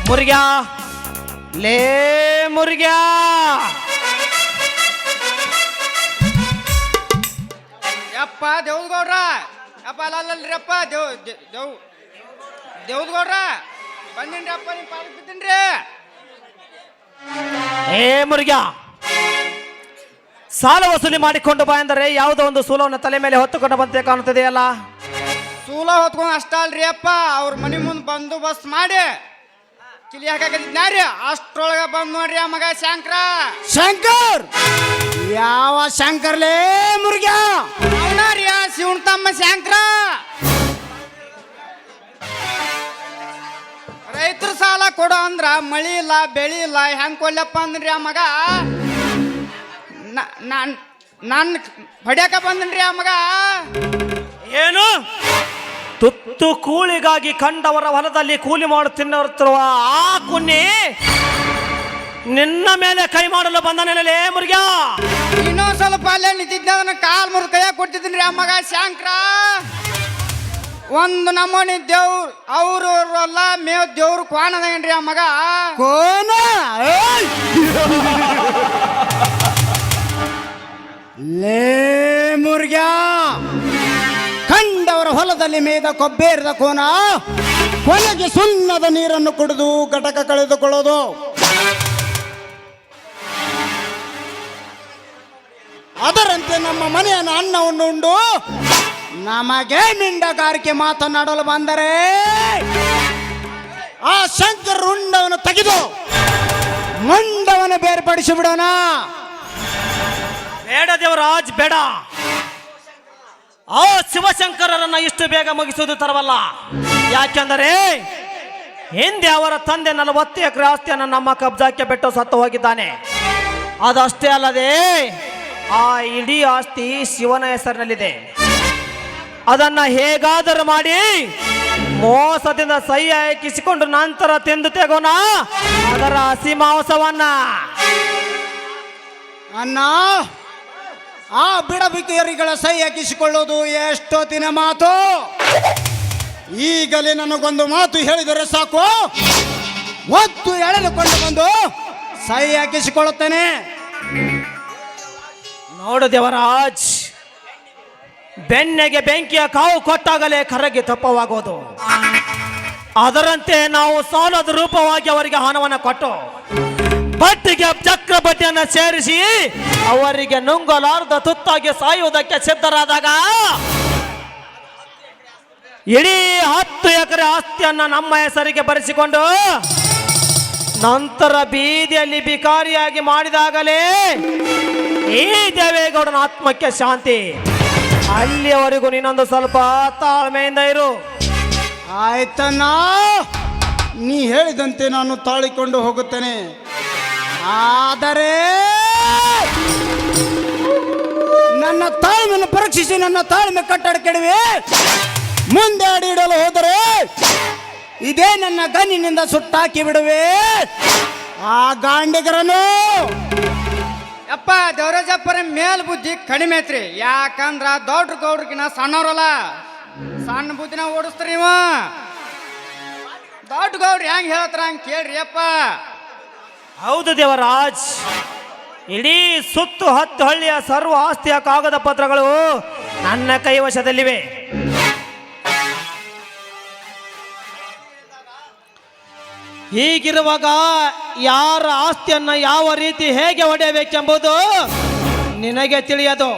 ಮುರುಗ್ಯಾ ಲೇ ಮುರುಗ್ಯಾ ಯಪ್ಪ ದೇವ್ಗೌಡ್ರ ಯಪ್ಪ ಅಲ್ಲಲ್ರಿ ಅಪ್ಪ ದೇವ್ಗೌಡ್ರ ಬಂದಿನ್ರಿ ಅಪ್ಪ ನಿಮ್ಮ ಪಾಲಕ್ ಬಿದ್ದೀನ್ರಿ. ಏ ಮುರುಗ್ಯಾ, ಸಾಲ ವಸೂಲಿ ಮಾಡಿಕೊಂಡು ಬಾ ಎಂದರೆ ಯಾವುದೋ ಒಂದು ಸೂಲವನ್ನು ತಲೆ ಮೇಲೆ ಹೊತ್ತುಕೊಂಡು ಬಂತೆ ಕಾಣುತ್ತದೆಯಲ್ಲ. ಸೂಲ ಹೊತ್ಕೊಂಡು ಅಷ್ಟ ಅಲ್ರಿ ಅಪ್ಪ, ಅವ್ರ ಮನೆ ಮುಂದೆ ಬಂದೋಬಸ್ತ್ ಮಾಡಿ ಕಿಲಿ ಹಾಕಿದ್ನಾರಿ ಅಷ್ಟ್ರೊಳಗ ಬಂದ್ ನೋಡ್ರಿ ಆ ಮಗ ಶಂಕರ. ಯಾವ ಶಂಕರ್ಲೇ ಮುರುಗ್ಯ? ಅವನಾರಿ ಶಿವನ್ ತಮ್ಮ ಶಂಕರ. ರೈತರ ಸಾಲ ಕೊಡೋ ಅಂದ್ರ ಮಳಿ ಇಲ್ಲ ಬೆಳಿ ಇಲ್ಲ ಹೆಂಗ್ ಕೊಡ್ಲಪ್ಪ ಅಂದ್ರಿ ಆ ಮಗ. ನಾನು ಹೊಡ್ಯಾಕ ಬಂದನ್ರಿ ಆ ಮಗ. ಏನು ತುತ್ತು ಕೂಳಿಗಾಗಿ ಕಂಡವರ ಹೊಲದಲ್ಲಿ ಕೂಲಿ ಮಾಡು ತಿನ್ನುತ್ತಿರುವ ಆ ಕುನ್ನಿ ನಿನ್ನ ಮೇಲೆ ಕೈ ಮಾಡಲು ಬಂದನೇಲೇ ಮುರುಗ್ಯಾ. ಇನ್ನೊಂದ್ ಸ್ವಲ್ಪ ಅಲ್ಲೇ ನಿಂತಿದ್ದ ಅದನ್ನ ಕಾಲ್ ಮುರಿದು ಕೈಯಾಗ ಕೊಡ್ತಿದ್ದೀನಿ ಆ ಮಗ ಶಂಕರ. ಒಂದು ನಮೂನಿ ದೇವ್ರು ಅವ್ರು ಅಲ್ಲ ಮೇವ್ ದೇವ್ರು ಕ್ವಾಣದೇನ್ರಿ ಆ ಮಗ. ಕೋನ ಲೇ ಮುರುಗ್ಯ, ಕಂಡವರ ಹೊಲದಲ್ಲಿ ಮೇಯ್ದ ಕೊಬ್ಬೇರಿದ ಕೋನ ಕೊನೆಗೆ ಸುಣ್ಣದ ನೀರನ್ನು ಕುಡಿದು ಘಟಕ ಕಳೆದುಕೊಳ್ಳೋದು. ಅದರಂತೆ ನಮ್ಮ ಮನೆಯ ಅನ್ನವನ್ನು ಉಂಡು ನಮಗೆ ಮಿಂಡಗಾರಿಕೆ ಮಾತನಾಡಲು ಬಂದರೆ ಆ ಶಂಕರ ಉಂಡವನ್ನು ತೆಗೆದು ಮುಂಡವನ್ನು ಬೇರ್ಪಡಿಸಿ ಬಿಡೋಣ. ಬೇಡ ದೇವರಾಜ್ ಬೇಡ. ಆ ಶಿವಶಂಕರರನ್ನ ಇಷ್ಟು ಬೇಗ ಮುಗಿಸುವುದು ತರವಲ್ಲ. ಯಾಕೆಂದರೆ ಹಿಂದೆ ಅವರ ತಂದೆ 40 ಎಕರೆ ಆಸ್ತಿಯನ್ನು ನಮ್ಮ ಕಬ್ಜಾಕ್ಕೆ ಬಿಟ್ಟು ಸತ್ತು ಹೋಗಿದ್ದಾನೆ. ಅದಷ್ಟೇ ಅಲ್ಲದೆ ಆ ಇಡೀ ಆಸ್ತಿ ಶಿವನ ಹೆಸರಿನಲ್ಲಿದೆ. ಅದನ್ನ ಹೇಗಾದರೂ ಮಾಡಿ ಮೋಸದಿಂದ ಸೈ ಹಾಕಿಸಿಕೊಂಡು ನಂತರ ತಿಂದು ತೆಗೋಣ ಅದರ ಹಸಿ ಮಾಂಸವನ್ನ. ಅಣ್ಣ, ಆ ಬಿಡಬಿಕೆಯರಿಗಳ ಸಹಿ ಹಾಕಿಸಿಕೊಳ್ಳೋದು ಎಷ್ಟೊತ್ತಿನ ಮಾತು. ಈಗಲೇ ನನಗೊಂದು ಮಾತು ಹೇಳಿದರೆ ಸಾಕು, ಒತ್ತು ಎಳೆದುಕೊಂಡು ಬಂದು ಸಹಿ ಹಾಕಿಸಿಕೊಳ್ಳುತ್ತೇನೆ. ನೋಡು ದೇವರಾಜ್, ಬೆನ್ನೆಗೆ ಬೆಂಕಿಯ ಕಾವು ಕೊಟ್ಟಾಗಲೇ ಕರಗಿ ತಪ್ಪವಾಗೋದು. ಅದರಂತೆ ನಾವು ಸಾಲದ ರೂಪವಾಗಿ ಅವರಿಗೆ ಹಣವನ್ನು ಕೊಟ್ಟು ಬಡ್ಡಿಗೆ ಚಕ್ರ ಬಡ್ಡಿಯನ್ನು ಸೇರಿಸಿ ಅವರಿಗೆ ನುಂಗಲಾರದ ತುತ್ತಾಗಿ ಸಾಯುವುದಕ್ಕೆ ಸಿದ್ಧರಾದಾಗ ಇಡೀ 10 ಎಕರೆ ಆಸ್ತಿಯನ್ನು ನಮ್ಮ ಹೆಸರಿಗೆ ಬರೆಸಿಕೊಂಡು ನಂತರ ಬೀದಿಯಲ್ಲಿ ಬಿಕಾರಿಯಾಗಿ ಮಾಡಿದಾಗಲೇ ಈ ದೇವೇಗೌಡನ ಆತ್ಮಕ್ಕೆ ಶಾಂತಿ. ಅಲ್ಲಿಯವರೆಗೂ ನೀನೊಂದು ಸ್ವಲ್ಪ ತಾಳ್ಮೆಯಿಂದ ಇರು. ಆಯ್ತಣ್ಣ, ನೀ ಹೇಳಿದಂತೆ ನಾನು ತಾಳಿಕೊಂಡು ಹೋಗುತ್ತೇನೆ. ಆದರೆ ನನ್ನ ತಾಳ್ಮೆಯನ್ನು ಪರೀಕ್ಷಿಸಿ ನನ್ನ ತಾಳ್ಮೆ ಕಟ್ಟಡ ಕೆಡವೆ ಮುಂದೆ ಅಡಿ ಇಡಲು ಹೋದರೆ ಇದೇ ನನ್ನ ಗನ್ನಿನಿಂದ ಸುಟ್ಟಾಕಿ ಬಿಡುವೆ ಆ ಗಾಂಡಿಗರನ್ನು. ಯಪ್ಪ ದೇವರಾಜಪ್ಪರ ಮೇಲ್ ಬುದ್ಧಿ ಕಡಿಮೆ ಐತ್ರಿ. ಯಾಕಂದ್ರ ದೊಡ್ಡ ಗೌಡ್ರಕಿನ ಸಣ್ಣವ್ರಲ್ಲ, ಸಣ್ಣ ಬುದ್ಧಿನ ಓಡಿಸ್ತಾರ ಇವ. ದೊಡ್ಡ ಗೌಡ್ರಿ ಹೆಂಗ್ ಹೇಳ್ತಾರ ಹಂಗ ಕೇಳ್ರಿ ಅಪ್ಪ. ಹೌದು ದೇವರಾಜ್, ಇಡೀ ಸುತ್ತು 10 ಹಳ್ಳಿಯ ಸರ್ವ ಆಸ್ತಿಯ ಕಾಗದ ಪತ್ರಗಳು ನನ್ನ ಕೈವಶದಲ್ಲಿವೆ. ಹೀಗಿರುವಾಗ ಯಾರ ಆಸ್ತಿಯನ್ನ ಯಾವ ರೀತಿ ಹೇಗೆ ಒಡೆಯಬೇಕೆಂಬುದು ನಿನಗೆ ತಿಳಿಯದು.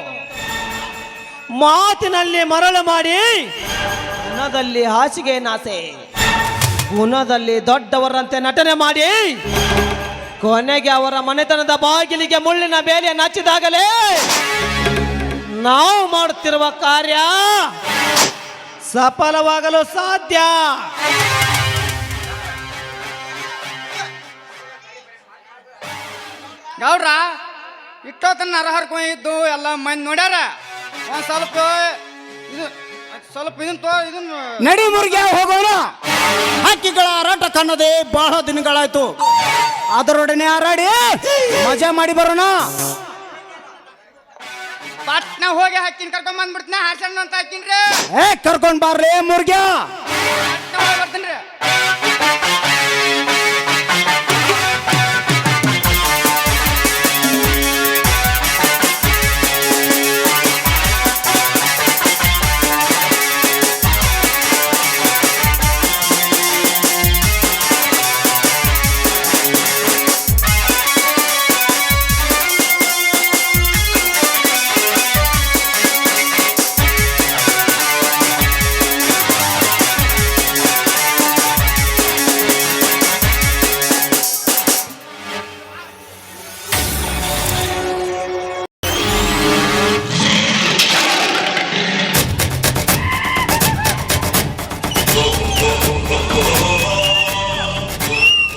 ಮಾತಿನಲ್ಲಿ ಮರಳು ಮಾಡಿ ಗುಣದಲ್ಲಿ ಹಾಸಿಗೆ ನಾಸೆ, ಗುಣದಲ್ಲಿ ದೊಡ್ಡವರಂತೆ ನಟನೆ ಮಾಡಿ ಕೊನೆಗೆ ಅವರ ಮನೆತನದ ಬಾಗಿಲಿಗೆ ಮುಳ್ಳಿನ ಬೇಲಿಯನ್ನು ಹಚ್ಚಿದಾಗಲೇ ನಾವು ಮಾಡುತ್ತಿರುವ ಕಾರ್ಯ ಸಫಲವಾಗಲು ಸಾಧ್ಯ. ಗೌಡ್ರ ಇಟ್ಟೋತನ ನರ ಹರ್ಕೊಂಡಿದ್ದು ಎಲ್ಲ ಮಂದಿ ನೋಡ್ಯಾರ. ಒಂದ್ ಸ್ವಲ್ಪ ಇದನ್ನ ನಡಿ ಮುರುಗ್ಯ, ಹೋಗೋಣ. ಹಕ್ಕಿಗಳ ಹಾರಾಟ ಕಾಣದೆ ಬಹಳ ದಿನಗಳಾಯ್ತು. ಅದರೊಡನೆ ಹಾರಾಡಿ ಮಜಾ ಮಾಡಿ ಬರೋಣ. ಪಟ್ನ ಹೋಗಿ ಹಾಕಿನ ಕರ್ಕೊಂಡ್ ಬಂದ್ಬಿಡ್ತೀನಿ. ಹಾಸಣ್ಣ ಅಂತ ಹಾಕಿನ್ರಿ. ಕರ್ಕೊಂಡ್ ಬಾರ್ರಿ ಮುರುಗ್ಯ. ಪಟ್ನ ಹೋಗಿ ಬರ್ತೀನಿ.